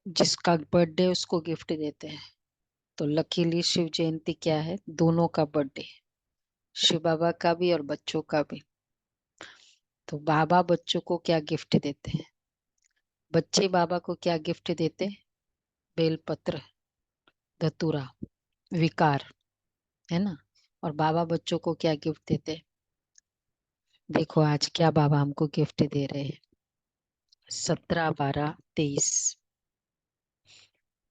जिसका बर्थडे उसको गिफ्ट देते हैं। तो लकीली शिव जयंती क्या है, दोनों का बर्थडे, शिव बाबा का भी और बच्चों का भी। तो बाबा बच्चों को क्या गिफ्ट देते हैं, बच्चे बाबा को क्या गिफ्ट देते हैं, बेलपत्र, धतूरा, विकार, है ना। और बाबा बच्चों को क्या गिफ्ट देते हैं, देखो आज क्या बाबा हमको गिफ्ट दे रहे हैं। 17/12/23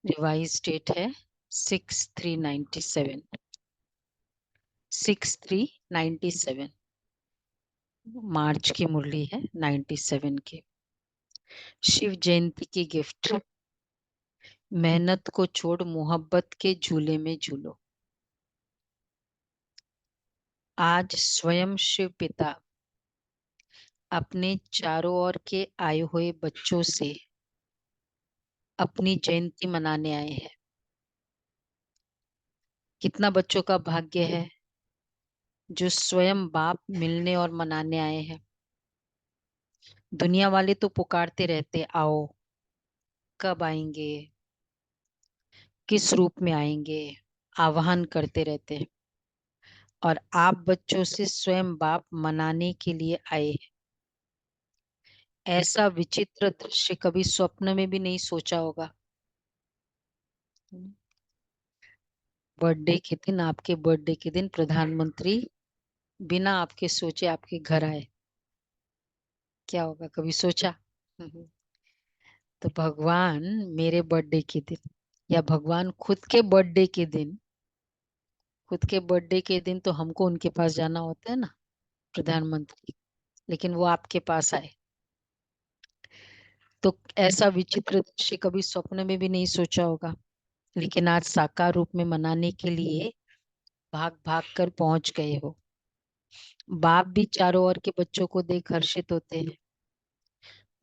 रिवाइज डेट है 6/3/97, 6/3/97, मार्च की मुरली है 97 की। शिव जयंती की गिफ्ट, मेहनत को छोड़ मोहब्बत के झूले में झूलो। आज स्वयं शिव पिता अपने चारों ओर के आए हुए बच्चों से अपनी जयंती मनाने आए हैं। कितना बच्चों का भाग्य है जो स्वयं बाप मिलने और मनाने आए हैं। दुनिया वाले तो पुकारते रहते, आओ, कब आएंगे, किस रूप में आएंगे, आह्वान करते रहते हैं। और आप बच्चों से स्वयं बाप मनाने के लिए आए हैं। ऐसा विचित्र दृश्य कभी स्वप्न में भी नहीं सोचा होगा। बर्थडे के दिन, आपके बर्थडे के दिन प्रधानमंत्री बिना आपके सोचे आपके घर आए, क्या होगा, कभी सोचा? तो भगवान मेरे बर्थडे के दिन, या भगवान खुद के बर्थडे के दिन तो हमको उनके पास जाना होता है ना, प्रधानमंत्री, लेकिन वो आपके पास आए। तो ऐसा विचित्र दृश्य कभी स्वप्न में भी नहीं सोचा होगा, लेकिन आज साकार रूप में मनाने के लिए भाग भाग कर पहुंच गए हो। बाप भी चारों ओर के बच्चों को देख हर्षित होते हैं।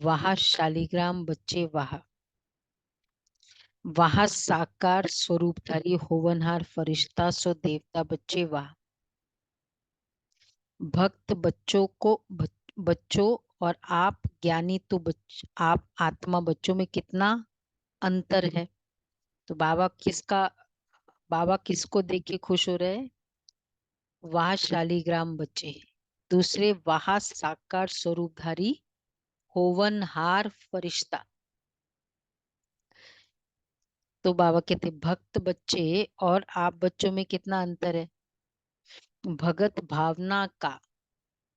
वहां शालिग्राम बच्चे, वहां वहां साकार स्वरूपधारी होवनहार फरिश्ता सो देवता बच्चे, वहां भक्त बच्चों को बच्चों, और आप ज्ञानी तो आप आत्मा बच्चों में कितना अंतर है। तो बाबा किसको देख के खुश हो रहे हैं, वहां शालिग्राम बच्चे, दूसरे वहां साकार स्वरूपधारी होवनहार फरिश्ता। तो बाबा कहते भक्त बच्चे और आप बच्चों में कितना अंतर है। भगत भावना का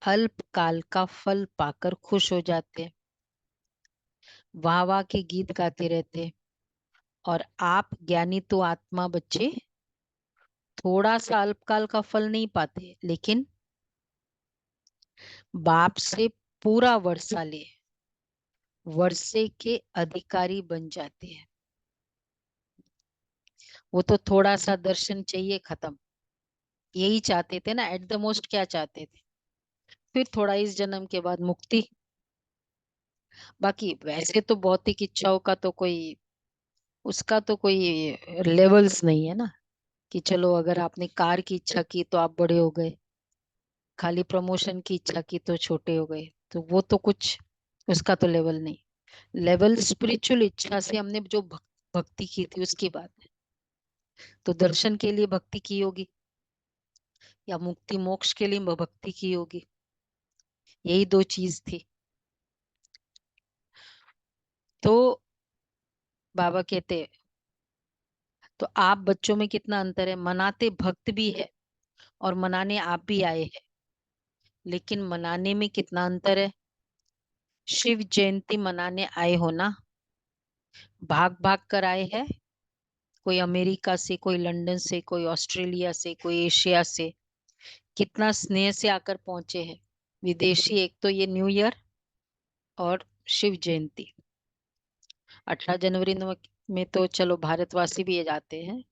अल्प काल का फल पाकर खुश हो जाते, वाह वाह के गीत गाते रहते। और आप ज्ञानी तो आत्मा बच्चे थोड़ा सा अल्पकाल का फल नहीं पाते, लेकिन बाप से पूरा वर्षा ले वर्षे के अधिकारी बन जाते हैं। वो तो थोड़ा सा दर्शन चाहिए, खत्म, यही चाहते थे ना, एट द मोस्ट क्या चाहते थे, फिर थोड़ा इस जन्म के बाद मुक्ति। बाकी वैसे तो भौतिक इच्छाओं का तो कोई, उसका तो कोई लेवल्स नहीं है ना, कि चलो अगर आपने कार की इच्छा की तो आप बड़े हो गए, खाली प्रमोशन की इच्छा की तो छोटे हो गए। तो वो तो कुछ, उसका तो लेवल नहीं। लेवल स्पिरिचुअल इच्छा से हमने जो भक्ति की थी उसकी बात है। तो दर्शन के लिए भक्ति की होगी, या मुक्ति मोक्ष के लिए भक्ति की होगी, यही दो चीज थी। तो बाबा कहते, तो आप बच्चों में कितना अंतर है, मनाते भक्त भी है और मनाने आप भी आए हैं, लेकिन मनाने में कितना अंतर है। शिव जयंती मनाने आए हो ना, भाग भाग कर आए हैं, कोई अमेरिका से, कोई लंदन से, कोई ऑस्ट्रेलिया से, कोई एशिया से, कितना स्नेह से आकर पहुंचे हैं विदेशी। एक तो ये न्यू ईयर और शिव जयंती, 18 जनवरी में तो चलो भारतवासी भी जाते हैं,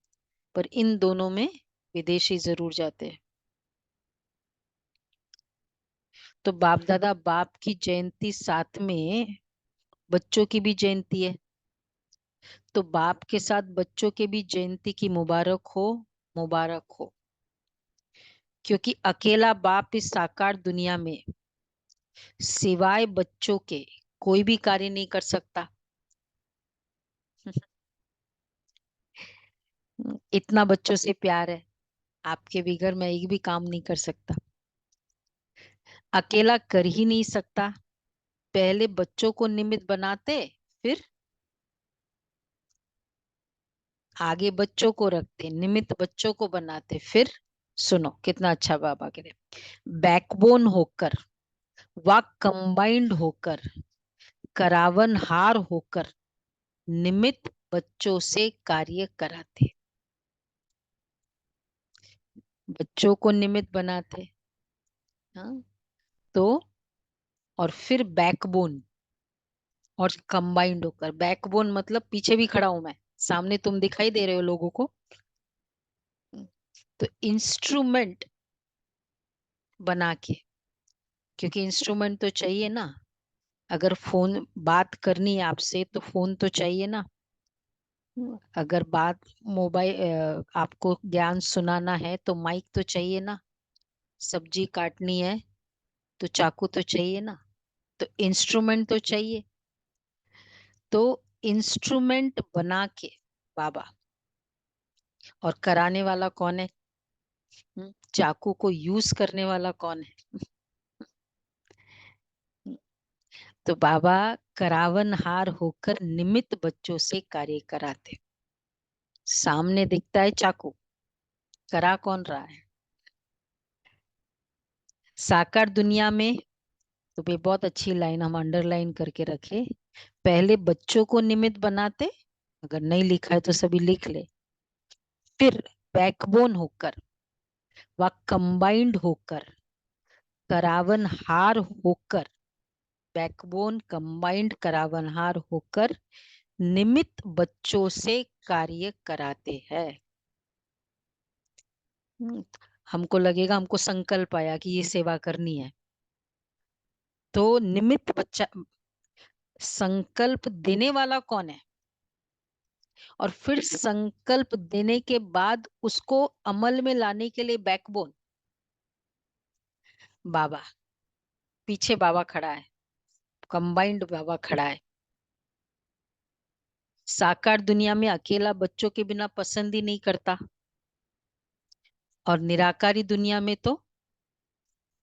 पर इन दोनों में विदेशी जरूर जाते हैं। तो बाप दादा बाप की जयंती साथ में बच्चों की भी जयंती है, तो बाप के साथ बच्चों के भी जयंती की मुबारक हो, मुबारक हो। क्योंकि अकेला बाप इस साकार दुनिया में सिवाय बच्चों के कोई भी कार्य नहीं कर सकता। इतना बच्चों से प्यार है, आपके बगैर मैं एक भी काम नहीं कर सकता। अकेला कर ही नहीं सकता, पहले बच्चों को निमित्त बनाते, फिर आगे बच्चों को रखते, निमित्त बच्चों को बनाते, फिर सुनो कितना अच्छा बाबा कह रहे, बैकबोन होकर, वाक कंबाइंड होकर, करावन हार होकर, निमित्त बच्चों से कार्य कराते। बच्चों को निमित्त बनाते, हाँ, तो और फिर बैकबोन, और कंबाइंड होकर, बैकबोन मतलब पीछे भी खड़ा हूं मैं, सामने तुम दिखाई दे रहे हो लोगों को, तो इंस्ट्रूमेंट बना के, क्योंकि इंस्ट्रूमेंट तो चाहिए ना, अगर फोन बात करनी है आपसे तो फोन तो चाहिए ना, अगर बात मोबाइल आपको ज्ञान सुनाना है तो माइक तो चाहिए ना, सब्जी काटनी है तो चाकू तो चाहिए ना, तो इंस्ट्रूमेंट तो चाहिए, तो इंस्ट्रूमेंट बना के बाबा, और कराने वाला कौन है? चाकू को यूज करने वाला कौन है? तो बाबा करावनहार होकर निमित्त बच्चों से कार्य कराते। सामने दिखता है चाकू, करा कौन रहा है? साकार दुनिया में, तो ये बहुत अच्छी लाइन हम अंडरलाइन करके रखे, पहले बच्चों को निमित्त बनाते, अगर नहीं लिखा है तो सभी लिख ले, फिर बैकबोन होकर व कंबाइंड होकर, करावनहार होकर, बैकबोन कंबाइंड करावनहार होकर निमित्त बच्चों से कार्य कराते हैं। हमको लगेगा, हमको संकल्प आया कि ये सेवा करनी है, तो निमित्त बच्चा, संकल्प देने वाला कौन है, और फिर संकल्प देने के बाद उसको अमल में लाने के लिए बैकबोन बाबा, पीछे बाबा खड़ा है, कंबाइंड बाबा खड़ा है। साकार दुनिया में अकेला बच्चों के बिना पसंद ही नहीं करता, और निराकारी दुनिया में तो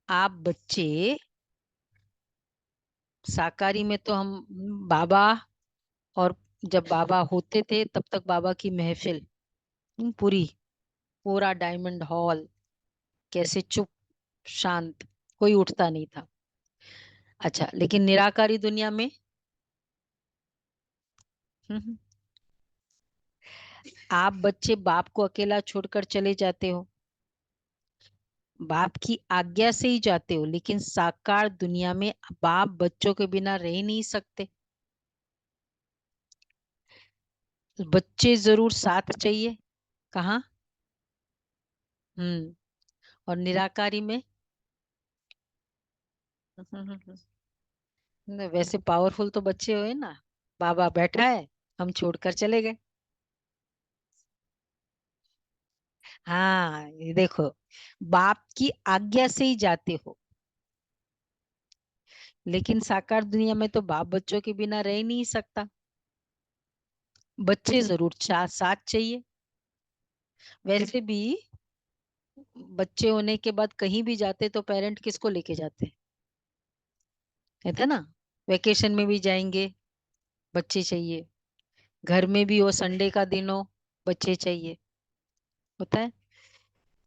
आप बच्चे, साकारी में तो हम बाबा, और जब बाबा होते थे तब तक बाबा की महफिल पूरी, पूरा डायमंड हॉल, कैसे चुप शांत, कोई उठता नहीं था। अच्छा, लेकिन निराकारी दुनिया में हम्म, आप बच्चे बाप को अकेला छोड़कर चले जाते हो, बाप की आज्ञा से ही जाते हो, लेकिन साकार दुनिया में बाप बच्चों के बिना रह ही नहीं सकते, बच्चे जरूर साथ चाहिए। कहाँ? और निराकारी में वैसे पावरफुल तो बच्चे हुए ना, बाबा बैठा है, हम छोड़कर चले गए। हाँ, ये देखो, बाप की आज्ञा से ही जाते हो, लेकिन साकार दुनिया में तो बाप बच्चों के बिना रह ही नहीं सकता, बच्चे जरूर साथ चाहिए। वैसे भी बच्चे होने के बाद कहीं भी जाते तो पेरेंट किसको लेके जाते? है था ना, वेकेशन में भी जाएंगे, बच्चे चाहिए, घर में भी हो, संडे का दिन हो, बच्चे चाहिए, होता है।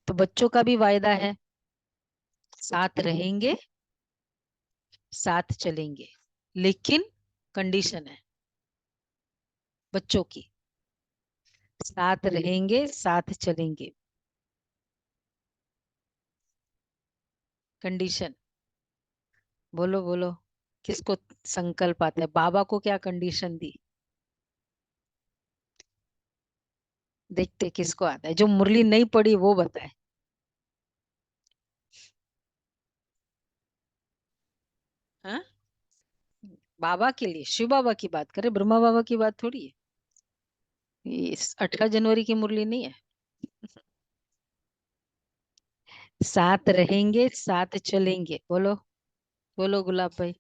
तो बच्चों का भी वायदा है, साथ रहेंगे, साथ चलेंगे, लेकिन कंडीशन है बच्चों की, साथ रहेंगे साथ चलेंगे, कंडीशन, बोलो बोलो, किसको संकल्प आता है? बाबा को क्या कंडीशन दी? देखते किसको आता है, जो मुरली नहीं पड़ी वो बताए। हाँ, बाबा के लिए, शिव बाबा की बात करे, ब्रह्मा बाबा की बात थोड़ी है, ये 18 जनवरी की मुरली नहीं है। साथ रहेंगे साथ चलेंगे, बोलो, बोलो गुलाब भाई।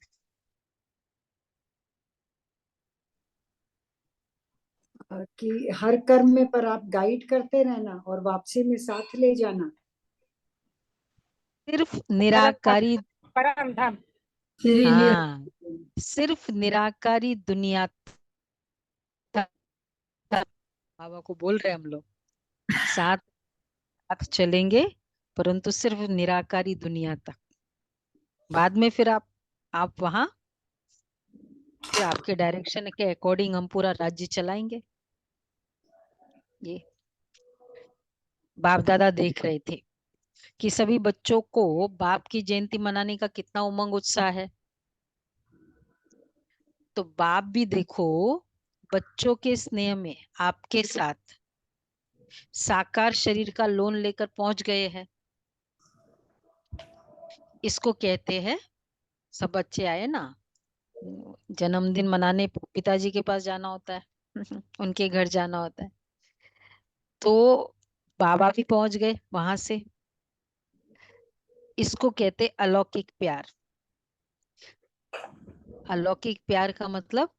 कि हर कर्म में पर आप गाइड करते रहना और वापसी में साथ ले जाना। सिर्फ परम धाम, निराकारी, परम धाम। श्री हाँ, सिर्फ निराकारी दुनिया तक बाबा को बोल रहे हैं हम लोग, साथ साथ चलेंगे, परंतु सिर्फ निराकारी दुनिया तक। बाद में फिर आप वहां, फिर आपके डायरेक्शन के अकॉर्डिंग हम पूरा राज्य चलाएंगे। ये बाप दादा देख रहे थे कि सभी बच्चों को बाप की जयंती मनाने का कितना उमंग उत्साह है। तो बाप भी देखो बच्चों के स्नेह में आपके साथ साकार शरीर का लोन लेकर पहुंच गए हैं। इसको कहते हैं, सब बच्चे आए ना, जन्मदिन मनाने पिताजी के पास जाना होता है उनके घर जाना होता है, तो बाबा भी पहुंच गए वहां से। इसको कहते अलौकिक प्यार। अलौकिक प्यार का मतलब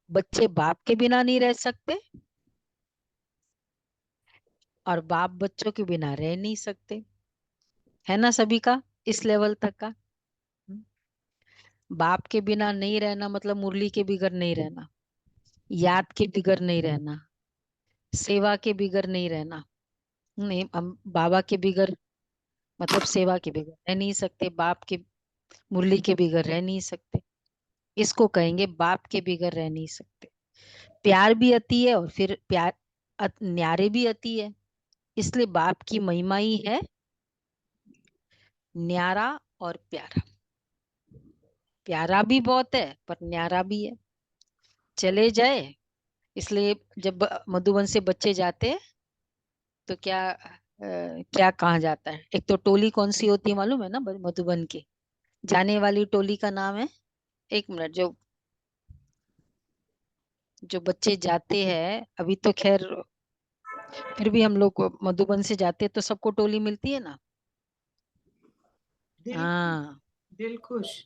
बच्चे बाप के बिना नहीं रह सकते और बाप बच्चों के बिना रह नहीं सकते, है ना सभी का इस लेवल तक का। बाप के बिना नहीं रहना मतलब मुरली के बिगर नहीं रहना, याद के बिगर नहीं रहना, सेवा के बिगर नहीं रहना। नहीं, हम बाबा के बिगर मतलब सेवा के बिगर रह नहीं सकते, बाप के मुरली के बिगर रह नहीं सकते। इसको कहेंगे बाप के बिगर रह नहीं सकते। प्यार भी अति है और फिर प्यार न्यारे भी अति है, इसलिए बाप की महिमा ही है न्यारा और प्यारा। प्यारा भी बहुत है पर न्यारा भी है। चले जाए, इसलिए जब मधुबन से बच्चे जाते हैं तो क्या कहा जाता है, एक तो टोली कौन सी होती है मालूम है ना मधुबन की, जाने वाली टोली का नाम है, एक मिनट, जो जो बच्चे जाते हैं अभी तो खैर, फिर भी हम लोग मधुबन से जाते हैं तो सबको टोली मिलती है ना। दिल हाँ, दिल खुश।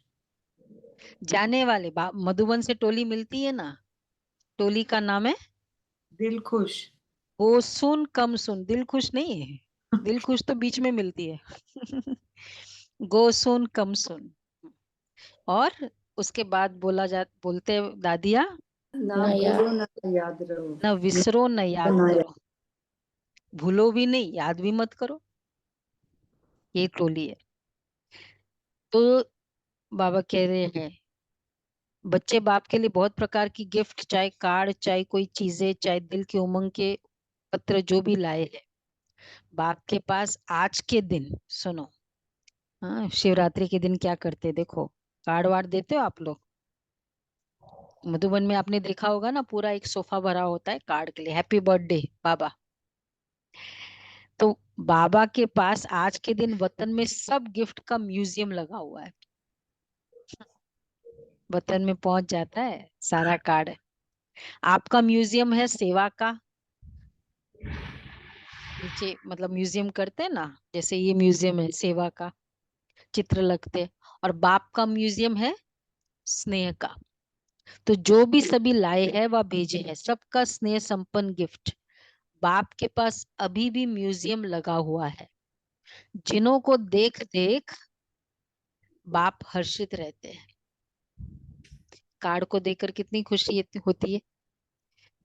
जाने वाले मधुबन से टोली मिलती है ना, टोली का नाम है दिल खुश। वो सुन कम सुन, दिल खुश नहीं है, दिल खुश तो बीच में मिलती है गो सुन कम सुन। और उसके बाद बोलते दादिया, ना ना भूलो यार, ना याद रहो। न विसरो न याद ना याद। करो, भूलो भी नहीं याद भी मत करो, ये टोली है। तो बाबा कह रहे हैं बच्चे बाप के लिए बहुत प्रकार की गिफ्ट, चाहे कार्ड, चाहे कोई चीजें, चाहे दिल के उमंग के पत्र जो भी लाए हैं, बाप के पास आज के दिन सुनो। हाँ, शिवरात्रि के दिन क्या करते देखो, कार्ड वार्ड देते हो आप लोग। मधुबन में आपने देखा होगा ना, पूरा एक सोफा भरा होता है कार्ड के लिए, हैप्पी बर्थडे बाबा। तो बाबा के पास आज के दिन वतन में सब गिफ्ट का म्यूजियम लगा हुआ है। वतन में पहुंच जाता है सारा कार्ड। आपका म्यूजियम है सेवा का, नीचे मतलब म्यूजियम करते हैं ना, जैसे ये म्यूजियम है सेवा का, चित्र लगते हैं। और बाप का म्यूजियम है स्नेह का। तो जो भी सभी लाए हैं वह भेजे हैं, सबका स्नेह संपन्न गिफ्ट बाप के पास अभी भी म्यूजियम लगा हुआ है। जिन्हों को देख देख बाप हर्षित रहते हैं। कार्ड को देखकर कितनी खुशी होती है,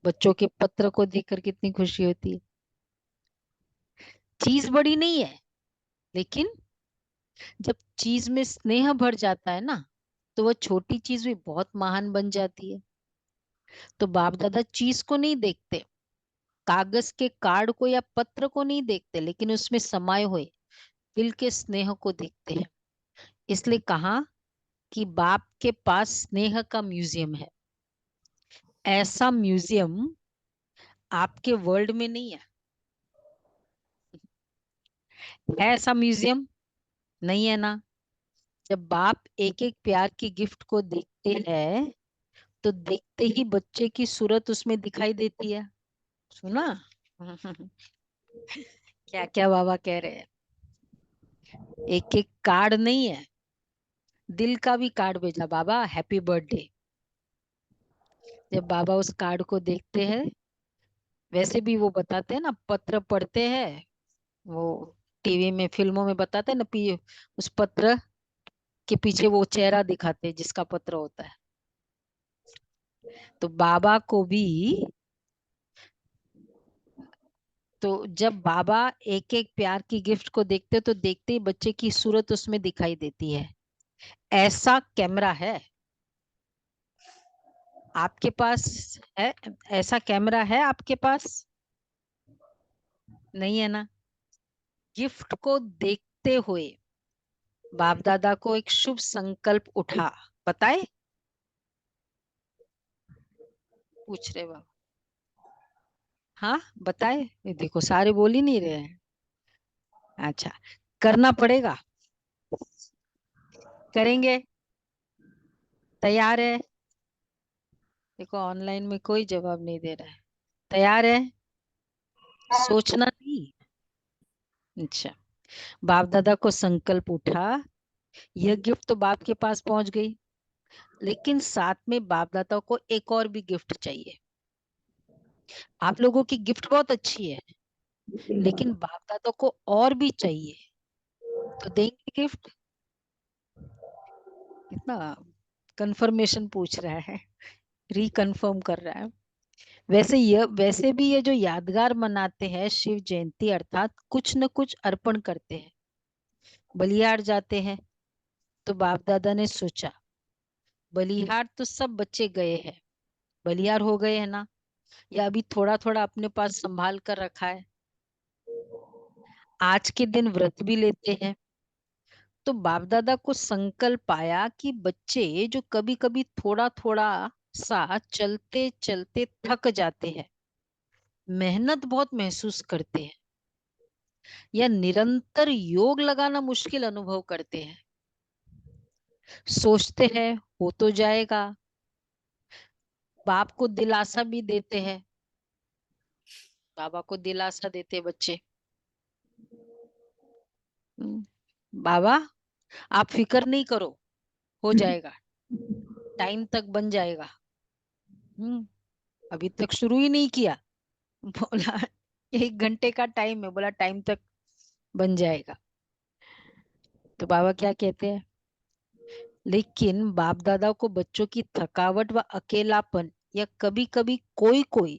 बच्चों के पत्र को देखकर कितनी खुशी होती है। चीज बड़ी नहीं है, लेकिन जब चीज में स्नेह भर जाता है ना, तो वह छोटी चीज भी बहुत महान बन जाती है। तो बाप दादा चीज को नहीं देखते, कागज के कार्ड को या पत्र को नहीं देखते, लेकिन उसमें समाये हुए दिल के स्नेह को देखते हैं। इसलिए कहा कि बाप के पास स्नेह का म्यूजियम है। ऐसा म्यूजियम आपके वर्ल्ड में नहीं है। है ऐसा म्यूजियम? नहीं है ना। जब बाप एक एक प्यार की गिफ्ट को देखते हैं तो देखते ही बच्चे की सूरत उसमें दिखाई देती है। सुना क्या क्या बाबा कह रहे हैं, एक एक कार्ड नहीं है, दिल का भी कार्ड भेजा बाबा, हैप्पी बर्थडे। जब बाबा उस कार्ड को देखते हैं वैसे भी वो बताते हैं ना, पत्र पढ़ते हैं वो, टीवी में फिल्मों में बताते हैं ना, उस पत्र के पीछे वो चेहरा दिखाते हैं जिसका पत्र होता है। तो बाबा को भी, तो जब बाबा एक एक प्यार की गिफ्ट को देखते तो देखते ही बच्चे की सूरत उसमें दिखाई देती है। ऐसा कैमरा है आपके पास? है ऐसा कैमरा? है आपके पास? नहीं है ना। गिफ्ट को देखते हुए बाप दादा को एक शुभ संकल्प उठा, बताए? पूछ रहे बाबा। हाँ बताए, ये देखो सारे बोल ही नहीं रहे हैं। अच्छा, करना पड़ेगा, करेंगे, तैयार है? देखो ऑनलाइन में कोई जवाब नहीं दे रहा है। तैयार है? सोचना नहीं। अच्छा, बाप दादा को संकल्प उठा, यह गिफ्ट तो बाप के पास पहुंच गई, लेकिन साथ में बाप दादा को एक और भी गिफ्ट चाहिए। आप लोगों की गिफ्ट बहुत अच्छी है, लेकिन बाप दादा को और भी चाहिए, तो देंगे गिफ्ट? इतना कंफर्मेशन पूछ रहा है, रिकन्फर्म कर रहा है। वैसे भी ये जो यादगार मनाते हैं शिव जयंती, अर्थात कुछ न कुछ अर्पण करते हैं, बलिहार जाते हैं। तो बाप दादा ने सोचा, बलिहार तो सब बच्चे गए हैं, बलिहार हो गए हैं ना, या अभी थोड़ा थोड़ा अपने पास संभाल कर रखा है, आज के दिन व्रत भी लेते हैं। तो बाप दादा को संकल्प आया कि बच्चे जो कभी कभी थोड़ा थोड़ा सा चलते चलते थक जाते हैं, मेहनत बहुत महसूस करते हैं, या निरंतर योग लगाना मुश्किल अनुभव करते हैं, सोचते हैं हो तो जाएगा, बाप को दिलासा भी देते हैं, बाबा को दिलासा देते बच्चे, बाबा आप फिक्र नहीं करो, हो जाएगा, टाइम तक बन जाएगा। अभी तक शुरू ही नहीं किया, बोला 1 घंटे का टाइम है, बोला टाइम तक बन जाएगा। तो बाबा क्या कहते हैं, लेकिन बाप दादा को बच्चों की थकावट व अकेलापन, या कभी कभी कोई कोई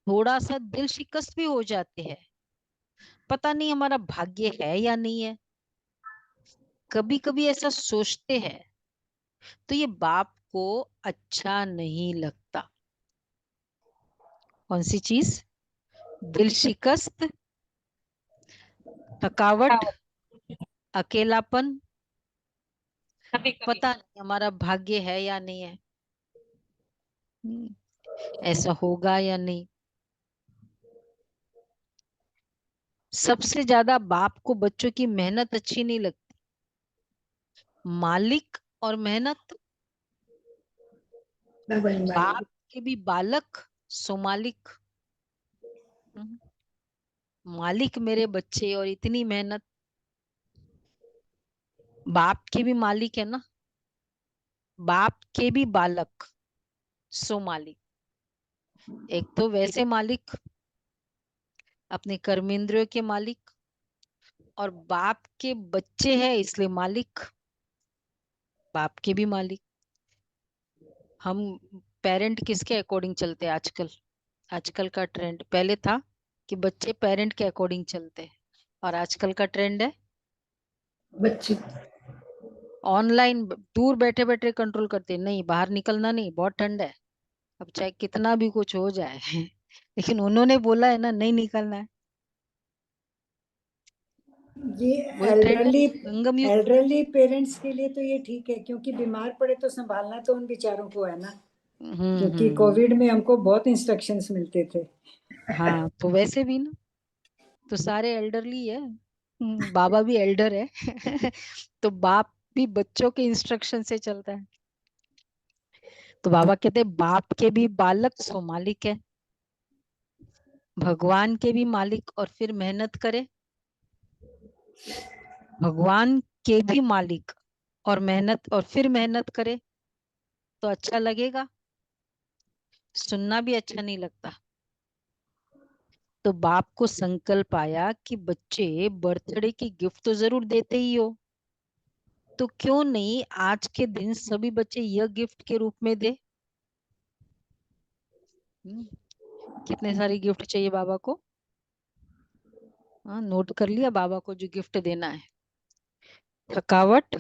थोड़ा सा दिल शिकस्त भी हो जाते हैं, पता नहीं हमारा भाग्य है या नहीं है, कभी कभी ऐसा सोचते हैं, तो ये बाप को अच्छा नहीं लगता। कौन सी चीज? दिल शिकस्त, थकावट, अकेलापन, कभी कभी। पता नहीं हमारा भाग्य है या नहीं है, हम्म, ऐसा होगा या नहीं। सबसे ज्यादा बाप को बच्चों की मेहनत अच्छी नहीं लगती, मालिक और मेहनत। बाप के भी बालक, सो मालिक। हम्म, मालिक मेरे बच्चे और इतनी मेहनत, बाप के भी मालिक है ना, बाप के भी बालक, सो मालिक। एक तो वैसे मालिक, अपने कर्मेंद्रियों के मालिक, और बाप के बच्चे हैं इसलिए मालिक, बाप के भी मालिक। हम पेरेंट किसके अकॉर्डिंग चलते हैं आजकल? आजकल का ट्रेंड, पहले था कि बच्चे पेरेंट के अकॉर्डिंग चलते हैं, और आजकल का ट्रेंड है बच्चे ऑनलाइन, दूर बैठे बैठे कंट्रोल करते हैं, नहीं बाहर निकलना नहीं, बहुत ठंड है, अब चाहे कितना भी कुछ हो जाए लेकिन उन्होंने बोला है ना, नहीं निकलना है। ये वही ट्रेंड है, एल्डरली संगम युग। एल्डरली पेरेंट्स के लिए तो ये ठीक है, क्योंकि बीमार पड़े तो संभालना तो उन बेचारों को है ना। क्योंकि हम्म। कोविड में हमको बहुत इंस्ट्रक्शंस मिलते थे। हाँ तो वैसे भी ना, तो सारे एल्डरली है, बाबा भी एल्डर है तो बाप भी बच्चों के इंस्ट्रक्शन से चलता है। तो बाबा कहते हैं बाप के भी बालक सो मालिक है, भगवान के भी मालिक और फिर मेहनत करे, भगवान के भी मालिक और फिर मेहनत करे, तो अच्छा लगेगा? सुनना भी अच्छा नहीं लगता, तो बाप को संकल्प आया कि बच्चे बर्थडे की गिफ्ट तो जरूर देते ही हो, तो क्यों नहीं आज के दिन सभी बच्चे यह गिफ्ट के रूप में दे। हम्म, कितने सारी गिफ्ट चाहिए बाबा को? हाँ, नोट कर लिया बाबा को जो गिफ्ट देना है? थकावट,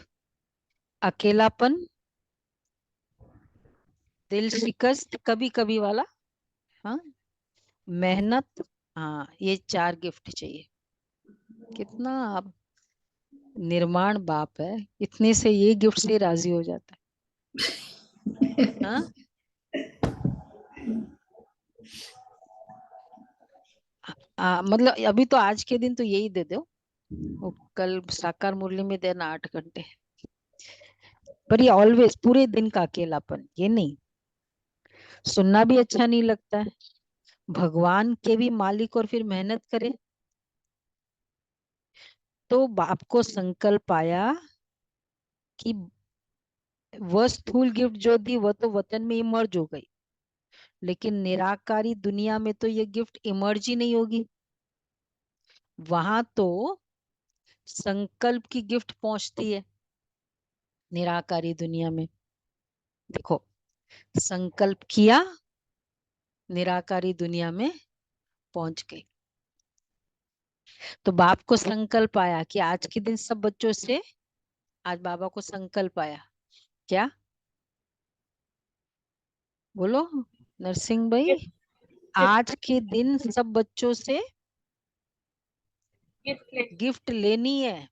अकेलापन, दिल शिकस्त कभी कभी वाला, हाँ, मेहनत, हाँ, ये 4 गिफ्ट चाहिए। कितना आप निर्माण बाप है, इतने से ये गिफ्ट से राजी हो जाता है। हाँ, मतलब अभी तो आज के दिन तो यही दे दो, वो कल साकार मुरली में देना 8 घंटे। पर ये ऑलवेज पूरे दिन का अकेलापन ये नहीं, सुनना भी अच्छा नहीं लगता है। भगवान के भी मालिक और फिर मेहनत करे। तो बाप को संकल्प आया कि वह स्थूल गिफ्ट जो दी वह तो वतन में इमर्ज हो गई, लेकिन निराकारी दुनिया में तो ये गिफ्ट इमर्ज ही नहीं होगी। वहां तो संकल्प की गिफ्ट पहुंचती है निराकारी दुनिया में। देखो, संकल्प किया, निराकारी दुनिया में पहुंच गई। तो बाप को संकल्प आया कि आज के दिन सब बच्चों से, आज बाबा को संकल्प आया क्या? बोलो नरसिंह भाई, गिफ्ट आज के दिन सब बच्चों से गिफ्ट गिफ्ट लेनी है।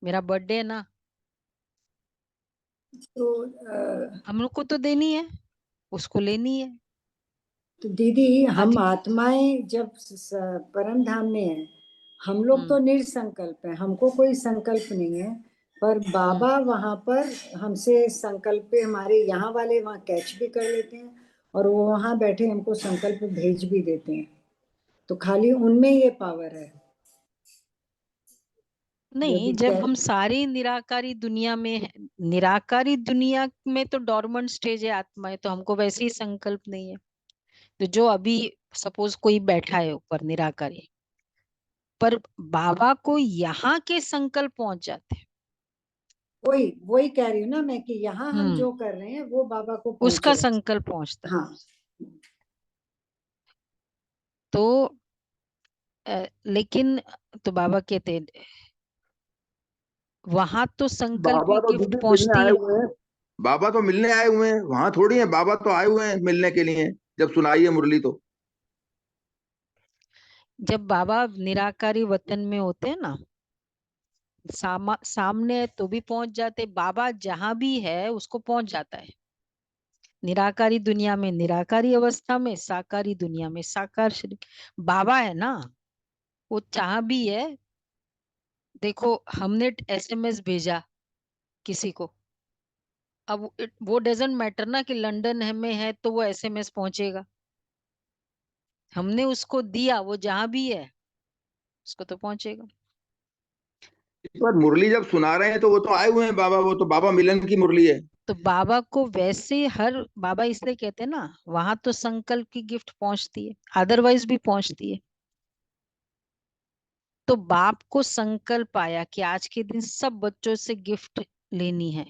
मेरा बर्थडे है ना, तो हम लोग को तो देनी है, उसको लेनी है। तो दीदी, आज। हम आत्माएं जब परम धाम में हैं, हम लोग हम्म। तो निरसंकल्प हैं, हमको कोई संकल्प नहीं है। पर हम्म। बाबा वहां पर हमसे संकल्प पे, हमारे यहाँ वाले वहाँ कैच भी कर लेते हैं, और वो वहां बैठे हमको संकल्प भेज भी देते हैं। तो खाली उनमें ये पावर है जो नहीं, भी जब कह। हम सारी निराकारी दुनिया में हैं, निराकारी दुनिया में तो डोरमेंट स्टेज है आत्मा है, तो हमको वैसे ही संकल्प नहीं है। तो जो अभी सपोज कोई बैठा है ऊपर निराकारी, पर बाबा को यहाँ के संकल्प पहुंच जाते हैं। वही वही कह रही हूँ ना मैं, कि यहाँ हम हम्म। जो कर रहे हैं वो बाबा को उसका पहुंचे। संकल्प पहुंचता है। हाँ। तो लेकिन तो बाबा कहते हैं वहां तो संकल्प बाबा की तो गिफ्ट दीदी मिलने पहुंचती आए है। हुए हैं। बाबा तो मिलने आए हुए हैं, वहां थोड़ी है। बाबा तो आए हुए हैं मिलने के लिए, जब सुनाई है मुरली तो। जब बाबा निराकारी वतन में होते हैं ना, सामने है तो भी पहुंच जाते, बाबा जहां भी है उसको पहुंच जाता है। निराकारी दुनिया में निराकारी अवस्था में, साकारी दुनिया में साकार शरीर। बाबा है ना, वो जहां भी है। देखो, हमने एसएमएस भेजा किसी को, अब वो डजेंट मैटर ना कि लंदन है में है तो वो एसएमएस पहुंचेगा। हमने उसको दिया, वो जहां भी है उसको तो पहुंचेगा। इस बार मुरली जब सुना रहे हैं तो वो तो आए हुए हैं बाबा, वो तो बाबा मिलन की मुरली है। तो बाबा को वैसे हर, बाबा इसलिए कहते हैं ना, वहां तो संकल्प की गिफ्ट पहुंचती है, अदरवाइज भी पहुंचती है। तो बाप को संकल्प आया कि आज के दिन सब बच्चों से गिफ्ट लेनी है।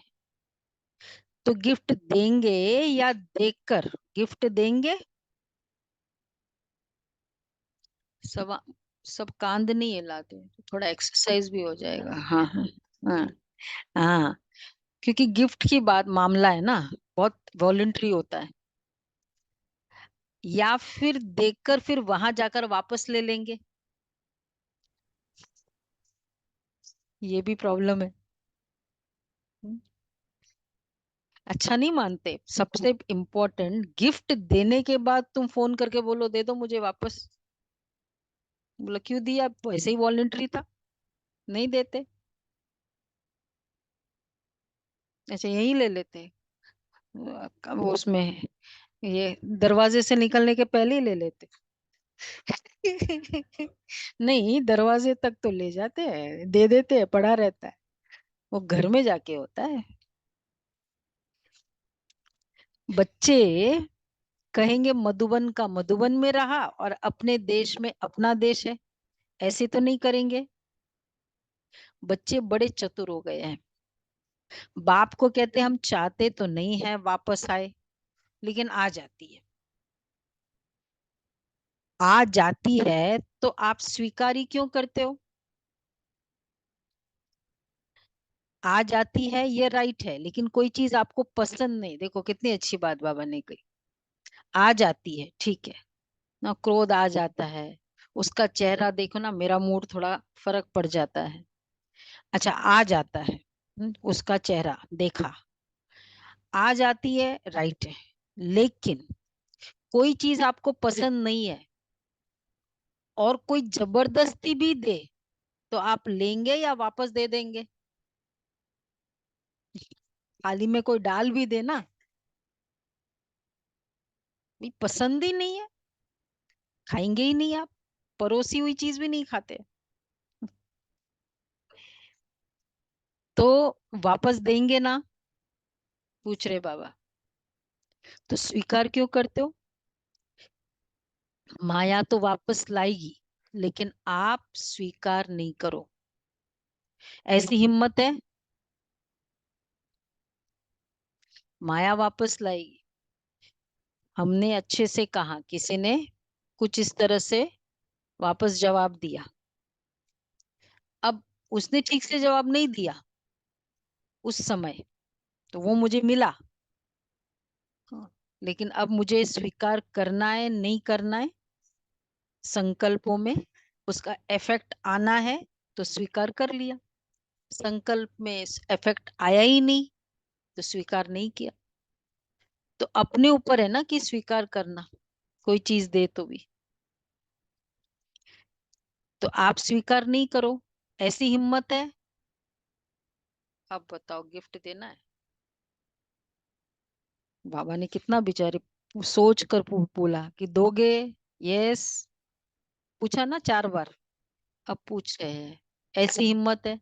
तो गिफ्ट देंगे या देकर गिफ्ट देंगे? सब सब कांद नहीं हिलाते, थोड़ा एक्सरसाइज भी हो जाएगा। हाँ हाँ। हाँ हाँ। क्योंकि गिफ्ट की बात मामला है ना, बहुत वॉलंटरी होता है। या फिर देकर फिर वहां जाकर वापस ले लेंगे, ये भी प्रॉब्लम है। हम्म, अच्छा नहीं मानते। सबसे इम्पोर्टेंट, गिफ्ट देने के बाद तुम फोन करके बोलो दे दो मुझे वापस। बोला क्यों दिया, वैसे ही वॉलंटरी था, नहीं देते। अच्छा, यही ले लेते। अब उसमें ये दरवाजे से निकलने के पहले ही ले लेते। नहीं, दरवाजे तक तो ले जाते हैं, दे देते हैं, पड़ा रहता है, वो घर में जाके होता है। बच्चे कहेंगे मधुबन का मधुबन में रहा और अपने देश में अपना देश है, ऐसे तो नहीं करेंगे। बच्चे बड़े चतुर हो गए हैं। बाप को कहते हम चाहते तो नहीं है वापस आए, लेकिन आ जाती है। आ जाती है तो आप स्वीकार ही क्यों करते हो? आ जाती है ये राइट है, लेकिन कोई चीज आपको पसंद नहीं, देखो कितनी अच्छी बात बाबा ने कही। आ जाती है ठीक है ना, क्रोध आ जाता है, उसका चेहरा देखो ना, मेरा मूड थोड़ा फर्क पड़ जाता है। अच्छा आ जाता है, उसका चेहरा देखा, आ जाती है राइट है, लेकिन कोई चीज आपको पसंद नहीं है और कोई जबरदस्ती भी दे तो आप लेंगे या वापस दे देंगे? थाली में कोई डाल भी दे ना, भी पसंद ही नहीं है, खाएंगे ही नहीं आप, परोसी हुई चीज भी नहीं खाते, तो वापस देंगे ना? पूछ रहे बाबा। तो स्वीकार क्यों करते हो? माया तो वापस लाएगी, लेकिन आप स्वीकार नहीं करो। ऐसी हिम्मत है? माया वापस लाएगी। हमने अच्छे से कहा, किसी ने कुछ इस तरह से वापस जवाब दिया, अब उसने ठीक से जवाब नहीं दिया उस समय, तो वो मुझे मिला। हाँ, लेकिन अब मुझे स्वीकार करना है नहीं करना है, संकल्पों में उसका इफेक्ट आना है, तो स्वीकार कर लिया। संकल्प में इफेक्ट आया ही नहीं तो स्वीकार नहीं किया। तो अपने ऊपर है ना कि स्वीकार करना, कोई चीज दे तो भी। तो आप स्वीकार नहीं करो, ऐसी हिम्मत है? अब बताओ, गिफ्ट देना है? बाबा ने कितना बेचारे सोच कर बोला कि दोगे? यस, पूछा ना 4 बार, अब पूछ रहे हैं, ऐसी हिम्मत है?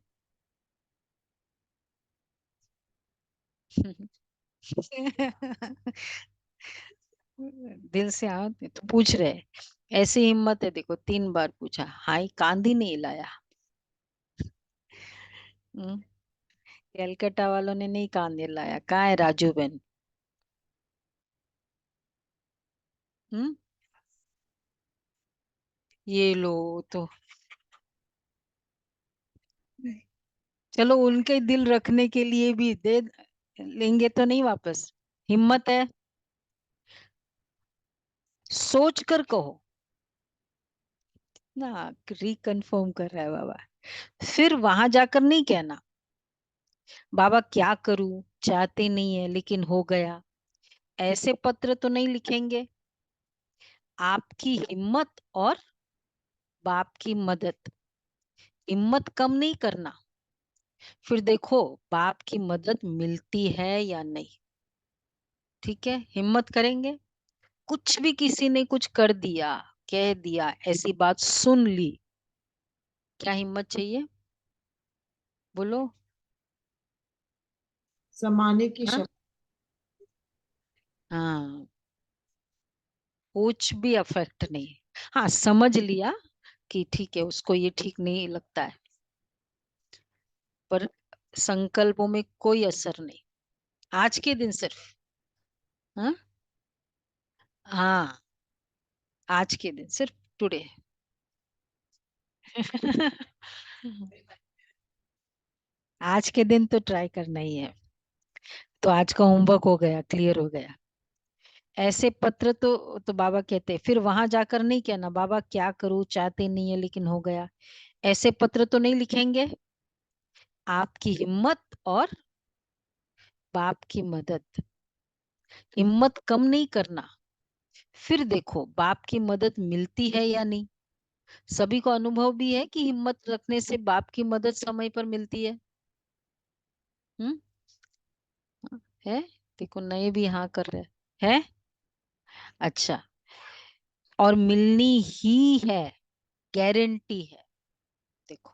दिल से आओ तो पूछ रहे हैं, ऐसी हिम्मत है? देखो 3 बार पूछा, हाई कांदी नहीं लाया। हम्म, कैलकाटा वालों ने नहीं कांदे लाया, कहाँ है राजू बहन? हम्म, ये लो। तो चलो उनके दिल रखने के लिए भी दे लेंगे तो नहीं वापस? हिम्मत है? सोच कर कहो ना, रिकन्फर्म कर रहा है बाबा। फिर वहां जाकर नहीं कहना बाबा क्या करूं, चाहते नहीं है लेकिन हो गया, ऐसे पत्र तो नहीं लिखेंगे। आपकी हिम्मत और बाप की मदद, हिम्मत कम नहीं करना। फिर देखो बाप की मदद मिलती है या नहीं। ठीक है, हिम्मत करेंगे। कुछ भी किसी ने कुछ कर दिया, कह दिया, ऐसी बात सुन ली, क्या हिम्मत चाहिए? बोलो। समाने की हाँ, शक्ति। हाँ, कुछ भी अफेक्ट नहीं। हाँ, समझ लिया कि ठीक है, उसको ये ठीक नहीं लगता है, पर संकल्पों में कोई असर नहीं। आज के दिन सिर्फ, हाँ, हाँ, आज के दिन सिर्फ, टुडे। आज के दिन तो ट्राई करना ही है। तो आज का होमवर्क हो गया, क्लियर हो गया। ऐसे पत्र तो बाबा कहते हैं, फिर वहां जाकर नहीं कहना बाबा क्या करूं, चाहते नहीं है लेकिन हो गया, ऐसे पत्र तो नहीं लिखेंगे। आपकी हिम्मत और बाप की मदद, हिम्मत कम नहीं करना। फिर देखो बाप की मदद मिलती है या नहीं। सभी को अनुभव भी है कि हिम्मत रखने से बाप की मदद समय पर मिलती है। हम्म, है? देखो नए भी हाँ कर रहे हैं। अच्छा, और मिलनी ही है, गारंटी है। देखो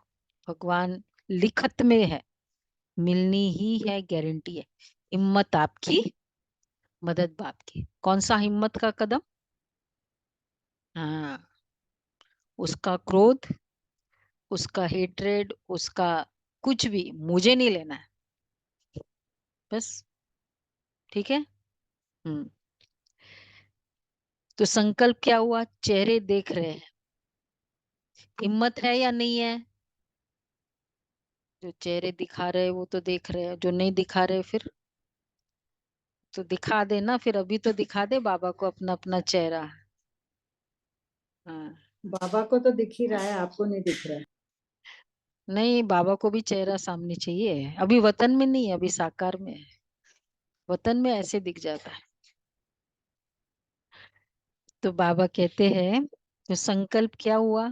भगवान लिखत में है, मिलनी ही है, गारंटी है। हिम्मत आपकी मदद बाप की। कौन सा हिम्मत का कदम? हाँ, उसका क्रोध, उसका हेट्रेड, उसका कुछ भी मुझे नहीं लेना है, बस। ठीक है। हम्म। तो संकल्प क्या हुआ? चेहरे देख रहे हैं, हिम्मत है या नहीं है? जो चेहरे दिखा रहे वो तो देख रहे हैं, जो नहीं दिखा रहे फिर तो दिखा दे ना, फिर अभी तो दिखा दे बाबा को अपना अपना चेहरा। हाँ। बाबा को तो दिख ही रहा है, आपको नहीं दिख रहा है। नहीं, बाबा को भी चेहरा सामने चाहिए, अभी वतन में नहीं है, अभी साकार में है। वतन में ऐसे दिख जाता है। तो बाबा कहते हैं तो संकल्प क्या हुआ?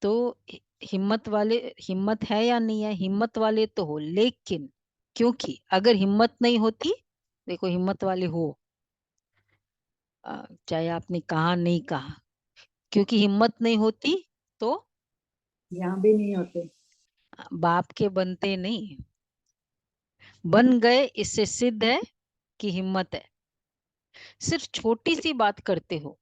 तो हिम्मत वाले, हिम्मत है या नहीं है? हिम्मत वाले तो हो, लेकिन क्योंकि अगर हिम्मत नहीं होती, देखो हिम्मत वाले हो, चाहे आपने कहा नहीं कहा, क्योंकि हिम्मत नहीं होती तो यहाँ भी नहीं होते। बाप के बनते नहीं, बन गए इससे सिद्ध है कि हिम्मत है। सिर्फ छोटी सी बात करते हो